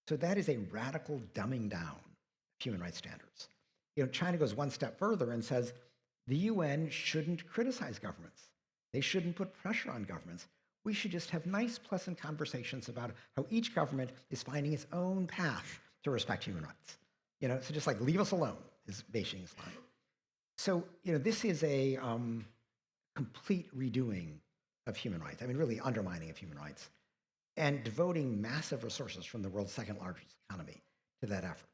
So that is a radical dumbing down of human rights standards. China goes one step further and says the UN shouldn't criticize governments. They shouldn't put pressure on governments. We should just have nice, pleasant conversations about how each government is finding its own path to respect human rights. So just like leave us alone is Beijing's line. So, this is a complete redoing of human rights. I mean, really undermining of human rights and devoting massive resources from the world's second largest economy to that effort.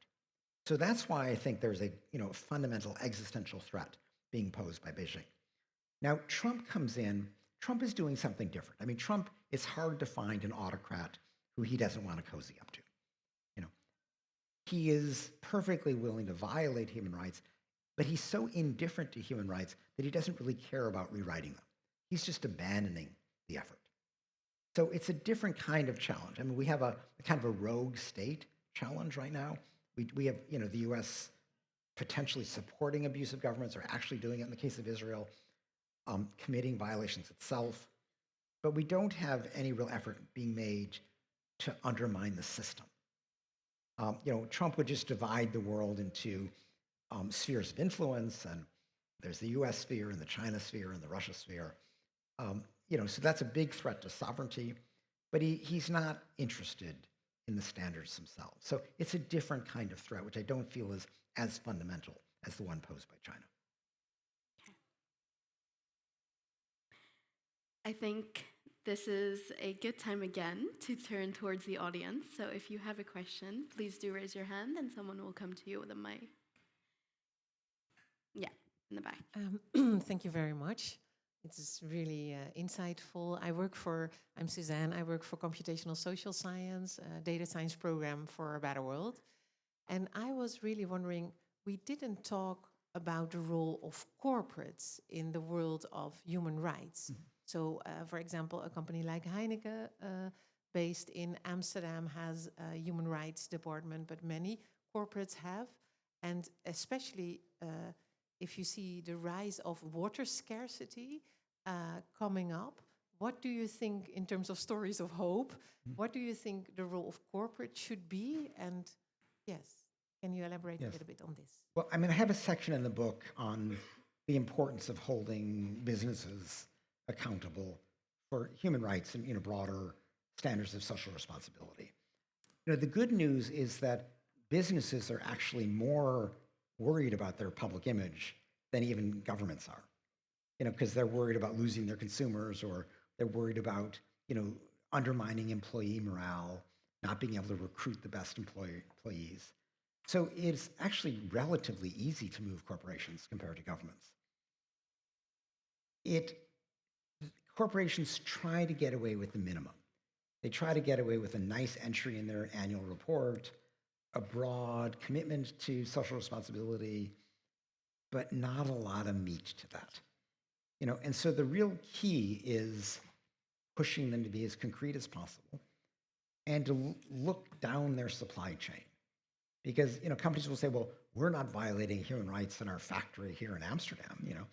So that's why I think there's a, fundamental existential threat being posed by Beijing. Now, Trump comes in. Trump is doing something different. I mean, Trump, it's hard to find an autocrat who he doesn't want to cozy up to. He is perfectly willing to violate human rights, but he's so indifferent to human rights that he doesn't really care about rewriting them. He's just abandoning the effort. So it's a different kind of challenge. I mean, we have a kind of a rogue state challenge right now. We have, the U.S. potentially supporting abusive governments or actually doing it in the case of Israel, committing violations itself. But we don't have any real effort being made to undermine the system. Trump would just divide the world into spheres of influence, and there's the U.S. sphere and the China sphere and the Russia sphere. So that's a big threat to sovereignty, but he's not interested in the standards themselves. So it's a different kind of threat, which I don't feel is as fundamental as the one posed by China. I think this is a good time again to turn towards the audience. So if you have a question, please do raise your hand and someone will come to you with a mic. Yeah, in the back. Thank you very much. It is really insightful. I'm Suzanne. I work for computational social science, data science program for a better world. And I was really wondering, we didn't talk about the role of corporates in the world of human rights. Mm-hmm. So, for example, a company like Heineken, based in Amsterdam, has a human rights department, but many corporates have. And especially if you see the rise of water scarcity coming up, what do you think in terms of stories of hope? Mm-hmm. What do you think the role of corporate should be? And yes, can you elaborate a little bit on this? Well, I mean, I have a section in the book on the importance of holding businesses accountable for human rights and broader standards of social responsibility. The good news is that businesses are actually more worried about their public image than even governments are. Because they're worried about losing their consumers, or they're worried about undermining employee morale, not being able to recruit the best employees. So it's actually relatively easy to move corporations compared to governments. Corporations try to get away with the minimum. They try to get away with a nice entry in their annual report, a broad commitment to social responsibility, but not a lot of meat to that. And so the real key is pushing them to be as concrete as possible and to look down their supply chain. Because companies will say, well, we're not violating human rights in our factory here in Amsterdam,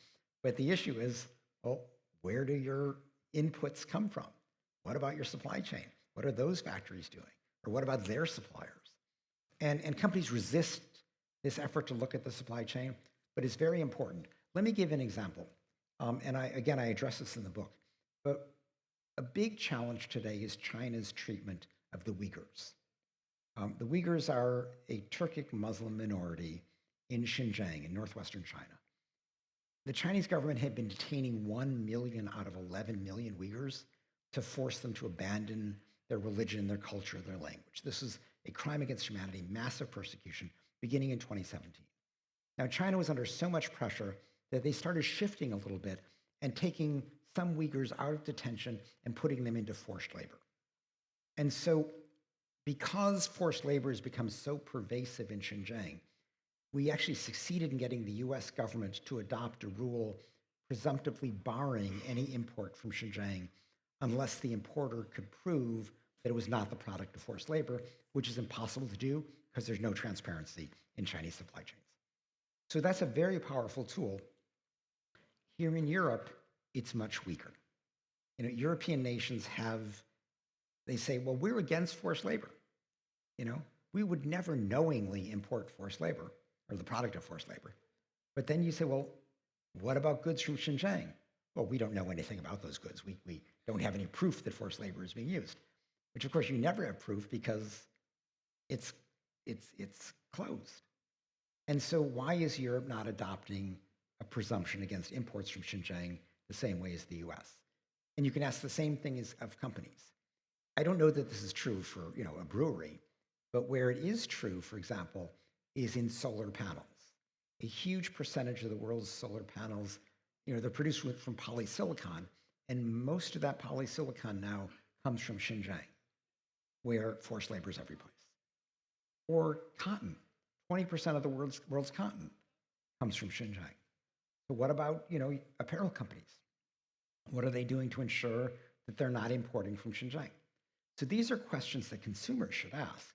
But the issue is, well, where do your inputs come from? What about your supply chain? What are those factories doing? Or what about their suppliers? And companies resist this effort to look at the supply chain, but it's very important. Let me give an example. And I address this in the book. But a big challenge today is China's treatment of the Uyghurs. The Uyghurs are a Turkic Muslim minority in Xinjiang, in northwestern China. The Chinese government had been detaining 1 million out of 11 million Uyghurs to force them to abandon their religion, their culture, their language. This is a crime against humanity, massive persecution, beginning in 2017. Now, China was under so much pressure that they started shifting a little bit and taking some Uyghurs out of detention and putting them into forced labor. And so, because forced labor has become so pervasive in Xinjiang, we actually succeeded in getting the US government to adopt a rule presumptively barring any import from Xinjiang unless the importer could prove that it was not the product of forced labor, which is impossible to do because there's no transparency in Chinese supply chains. So that's a very powerful tool. Here in Europe, it's much weaker. European nations they say, well, we're against forced labor. We would never knowingly import forced labor or the product of forced labor. But then you say, well, what about goods from Xinjiang? Well, we don't know anything about those goods. We don't have any proof that forced labor is being used, which of course you never have proof because it's closed. And so why is Europe not adopting a presumption against imports from Xinjiang the same way as the US? And you can ask the same thing of companies. I don't know that this is true for a brewery, but where it is true, for example, is in solar panels. A huge percentage of the world's solar panels, they're produced from polysilicon, and most of that polysilicon now comes from Xinjiang, where forced labor is every place. Or cotton. 20% of the world's cotton comes from Xinjiang. So what about, apparel companies? What are they doing to ensure that they're not importing from Xinjiang? So these are questions that consumers should ask.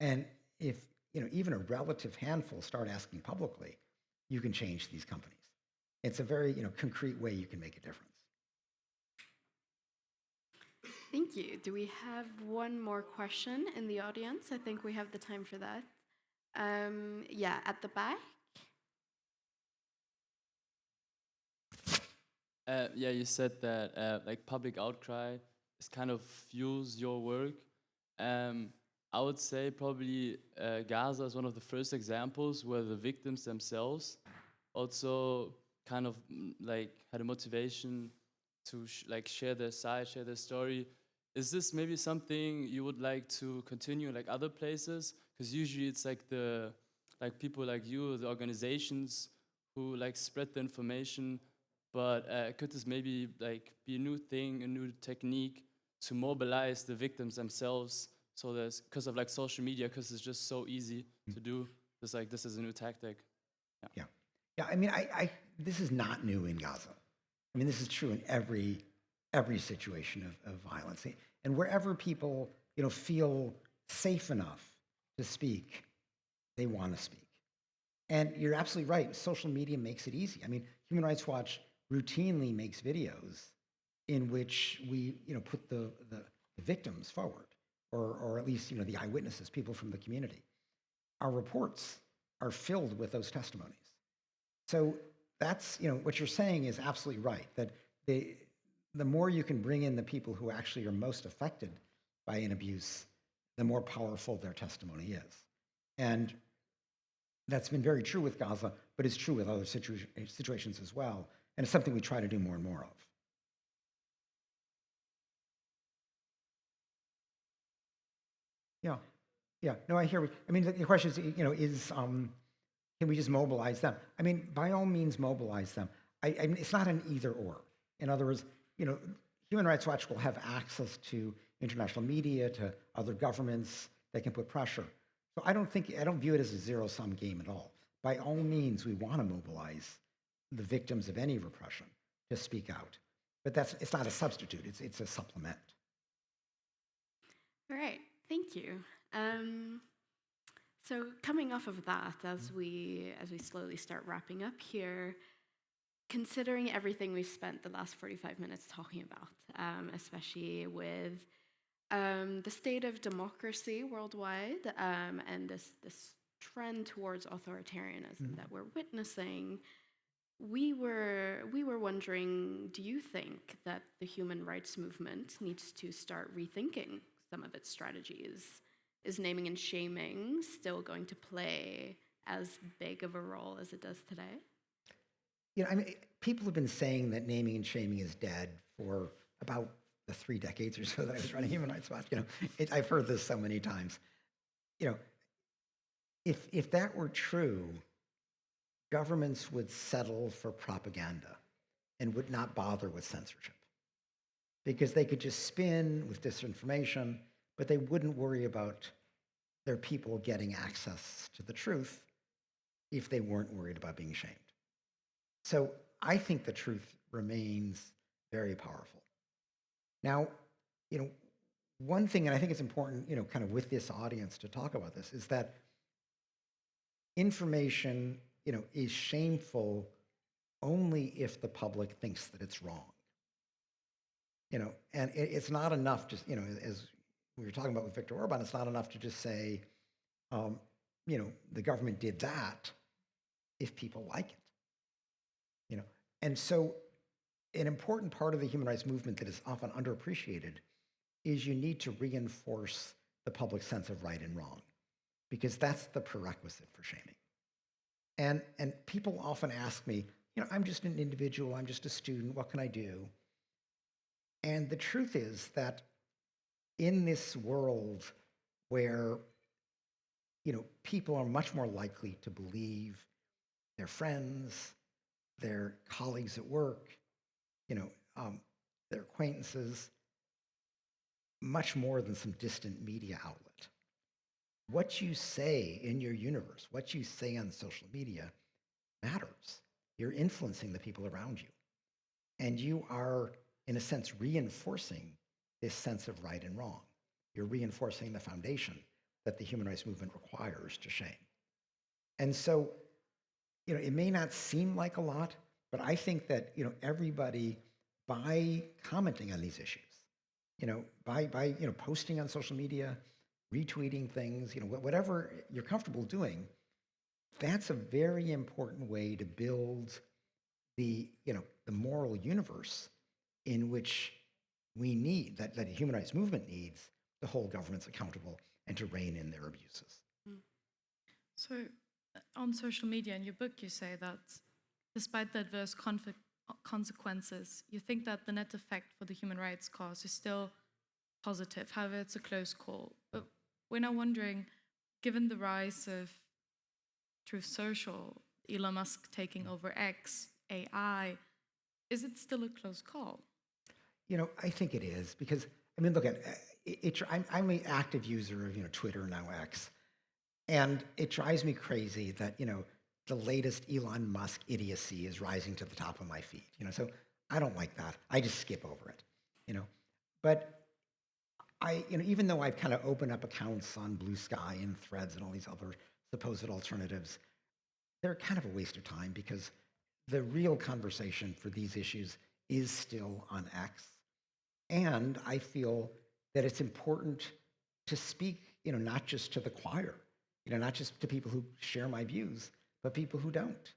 And if, even a relative handful start asking publicly, you can change these companies. It's a very, concrete way you can make a difference. Thank you. Do we have one more question in the audience? I think we have the time for that. Yeah, at the back. Yeah, you said that like public outcry is kind of fuels your work. I would say probably Gaza is one of the first examples where the victims themselves also kind of like had a motivation to share their side, share their story. Is this maybe something you would like to continue like other places? Because usually it's like people like you, the organizations who like spread the information. But could this maybe like be a new thing, a new technique to mobilize the victims themselves? So there's because of like social media, because it's just so easy to do. It's like this is a new tactic. Yeah. I mean, this is not new in Gaza. I mean, this is true in every situation of violence, and wherever people feel safe enough to speak, they want to speak. And you're absolutely right. Social media makes it easy. I mean, Human Rights Watch routinely makes videos in which we put the victims forward, or at least the eyewitnesses, people from the community. Our reports are filled with those testimonies. So that's, what you're saying is absolutely right, that the more you can bring in the people who actually are most affected by an abuse, the more powerful their testimony is. And that's been very true with Gaza, but it's true with other situations as well. And it's something we try to do more and more of. Yeah, yeah. No, I hear. I mean, the question is, can we just mobilize them? I mean, by all means, mobilize them. I mean, it's not an either or. In other words, Human Rights Watch will have access to international media, to other governments. They can put pressure. So I don't view it as a zero-sum game at all. By all means, we want to mobilize the victims of any repression to speak out. But it's not a substitute, it's a supplement. All right, thank you. So coming off of that, as we slowly start wrapping up here, considering everything we've spent the last 45 minutes talking about, especially with the state of democracy worldwide and this trend towards authoritarianism that we're witnessing, we were wondering, do you think that the human rights movement needs to start rethinking some of its strategies? Is naming and shaming still going to play as big of a role as it does today? I mean, people have been saying that naming and shaming is dead for about the 3 decades or so that I was running Human Rights Watch. I've heard this so many times. If that were true, governments would settle for propaganda and would not bother with censorship because they could just spin with disinformation, but they wouldn't worry about their people getting access to the truth if they weren't worried about being shamed. So I think the truth remains very powerful. Now, one thing, and I think it's important, kind of with this audience to talk about this, is that information, is shameful only if the public thinks that it's wrong. And it's not enough just, as we were talking about with Viktor Orban, it's not enough to just say, the government did that if people like it. And so an important part of the human rights movement that is often underappreciated is you need to reinforce the public sense of right and wrong, because that's the prerequisite for shaming. And people often ask me, I'm just an individual, I'm just a student, what can I do? And the truth is that in this world where, people are much more likely to believe their friends, their colleagues at work, their acquaintances, much more than some distant media outlet. What you say in your universe, what you say on social media matters. You're influencing the people around you. And you are, in a sense, reinforcing this sense of right and wrong. You're reinforcing the foundation that the human rights movement requires to shame. And so, it may not seem like a lot, but I think that, everybody, by commenting on these issues, by posting on social media, retweeting things, whatever you're comfortable doing, that's a very important way to build the moral universe in which we need, that the human rights movement needs, to hold governments accountable and to rein in their abuses. So on social media, in your book, you say that despite the adverse consequences, you think that the net effect for the human rights cause is still positive. However, it's a close call. But we're now wondering, given the rise of Truth Social, Elon Musk taking over X, AI, is it still a close call? I think it is, because, look at it. I'm an active user of, Twitter, now X, and it drives me crazy that, the latest Elon Musk idiocy is rising to the top of my feed. So I don't like that. I just skip over it. But I, even though I've kind of opened up accounts on Blue Sky and Threads and all these other supposed alternatives, they're kind of a waste of time, because the real conversation for these issues is still on X. And I feel that it's important to speak, not just to the choir, not just to people who share my views, but people who don't.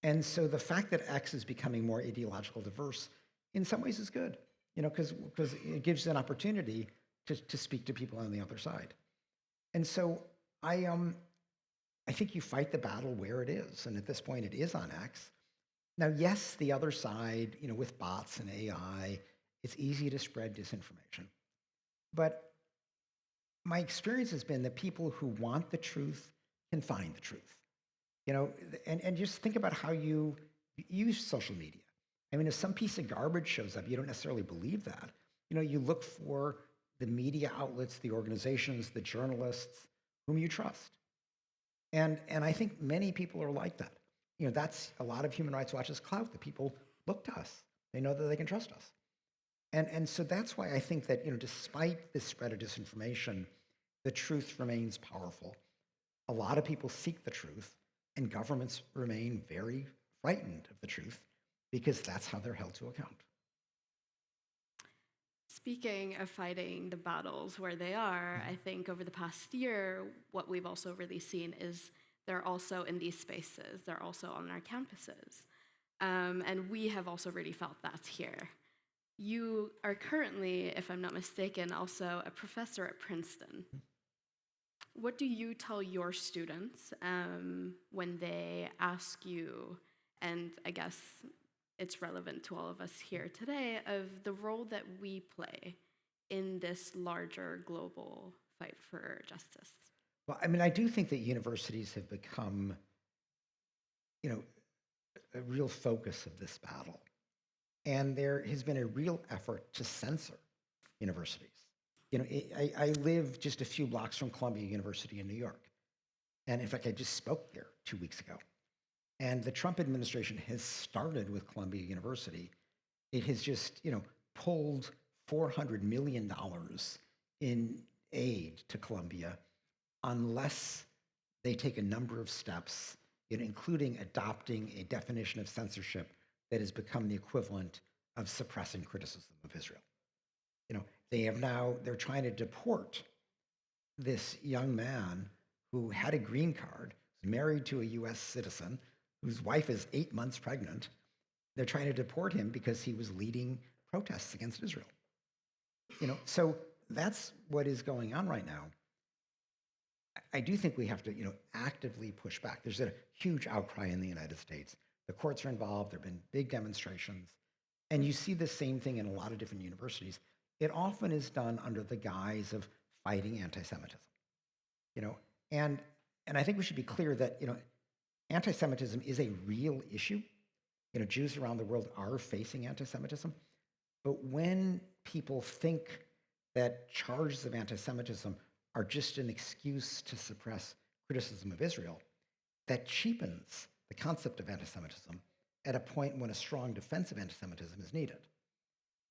And so the fact that X is becoming more ideological diverse in some ways is good, because it gives an opportunity to speak to people on the other side. And so I think you fight the battle where it is, and at this point it is on X. Now, yes, the other side, with bots and AI, it's easy to spread disinformation. But my experience has been that people who want the truth can find the truth. And just think about how you use social media. I mean, if some piece of garbage shows up, you don't necessarily believe that. You look for the media outlets, the organizations, the journalists whom you trust. And I think many people are like that. That's a lot of Human Rights Watch's clout, that people look to us. They know that they can trust us. And so that's why I think that, despite this spread of disinformation, the truth remains powerful. A lot of people seek the truth, and governments remain very frightened of the truth because that's how they're held to account. Speaking of fighting the battles where they are, I think over the past year, what we've also really seen is they're also in these spaces, they're also on our campuses. And we have also really felt that here. You are currently, if I'm not mistaken, also a professor at Princeton. What do you tell your students when they ask you, and I guess it's relevant to all of us here today, of the role that we play in this larger global fight for justice? Well, I mean, I do think that universities have become, a real focus of this battle. And there has been a real effort to censor universities. I live just a few blocks from Columbia University in New York. And in fact, I just spoke there 2 weeks ago. And the Trump administration has started with Columbia University. It has just, pulled $400 million in aid to Columbia unless they take a number of steps, including adopting a definition of censorship that has become the equivalent of suppressing criticism of Israel. They're trying to deport this young man who had a green card, was married to a US citizen, whose wife is 8 months pregnant. They're trying to deport him because he was leading protests against Israel. So that's what is going on right now. I do think we have to, actively push back. There's a huge outcry in the United States. The courts are involved. There have been big demonstrations. And you see the same thing in a lot of different universities. It often is done under the guise of fighting anti-Semitism. And I think we should be clear that, anti-Semitism is a real issue. Jews around the world are facing anti-Semitism. But when people think that charges of anti-Semitism are just an excuse to suppress criticism of Israel, that cheapens the concept of anti-Semitism at a point when a strong defense of anti-Semitism is needed.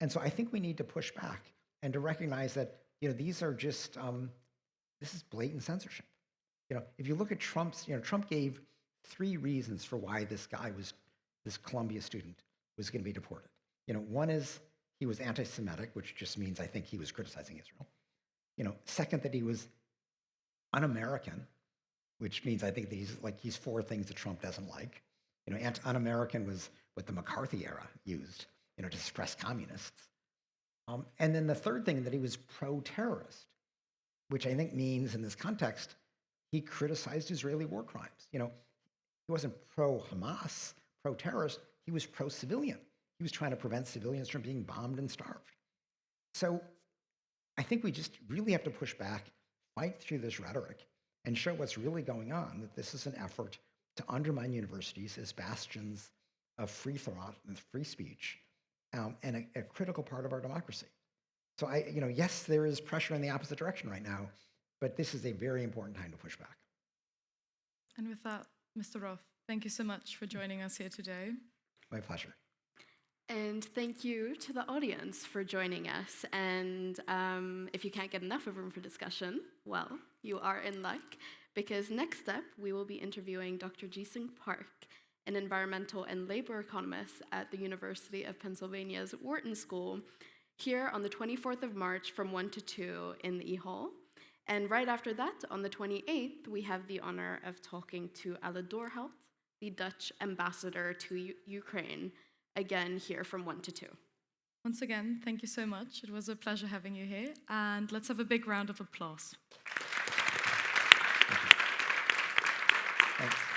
And so I think we need to push back and to recognize that, these are just, this is blatant censorship. If you look at Trump's, Trump gave 3 reasons for why this Columbia student was going to be deported. One is he was anti-Semitic, which just means I think he was criticizing Israel. Second, that he was un-American, which means I think that he's 4 things that Trump doesn't like. Un-American was what the McCarthy era used, to suppress communists. And then the third thing, that he was pro-terrorist, which I think means in this context, he criticized Israeli war crimes. He wasn't pro-Hamas, pro-terrorist, he was pro-civilian. He was trying to prevent civilians from being bombed and starved. So I think we just really have to push back, fight through this rhetoric, and show what's really going on, that this is an effort to undermine universities as bastions of free thought and free speech, and a critical part of our democracy. So yes, there is pressure in the opposite direction right now, but this is a very important time to push back. And with that, Mr. Roth, thank you so much for joining us here today. My pleasure. And thank you to the audience for joining us. And if you can't get enough of room for discussion, well, you are in luck, because next up, we will be interviewing Dr. Jisung Park, an environmental and labor economist at the University of Pennsylvania's Wharton School, here on the 24th of March from 1 to 2 in the E-Hall. And right after that, on the 28th, we have the honor of talking to Ala Dorhout, the Dutch ambassador to Ukraine. Again, here from 1 to 2. Once again, thank you so much. It was a pleasure having you here. And let's have a big round of applause. Thanks.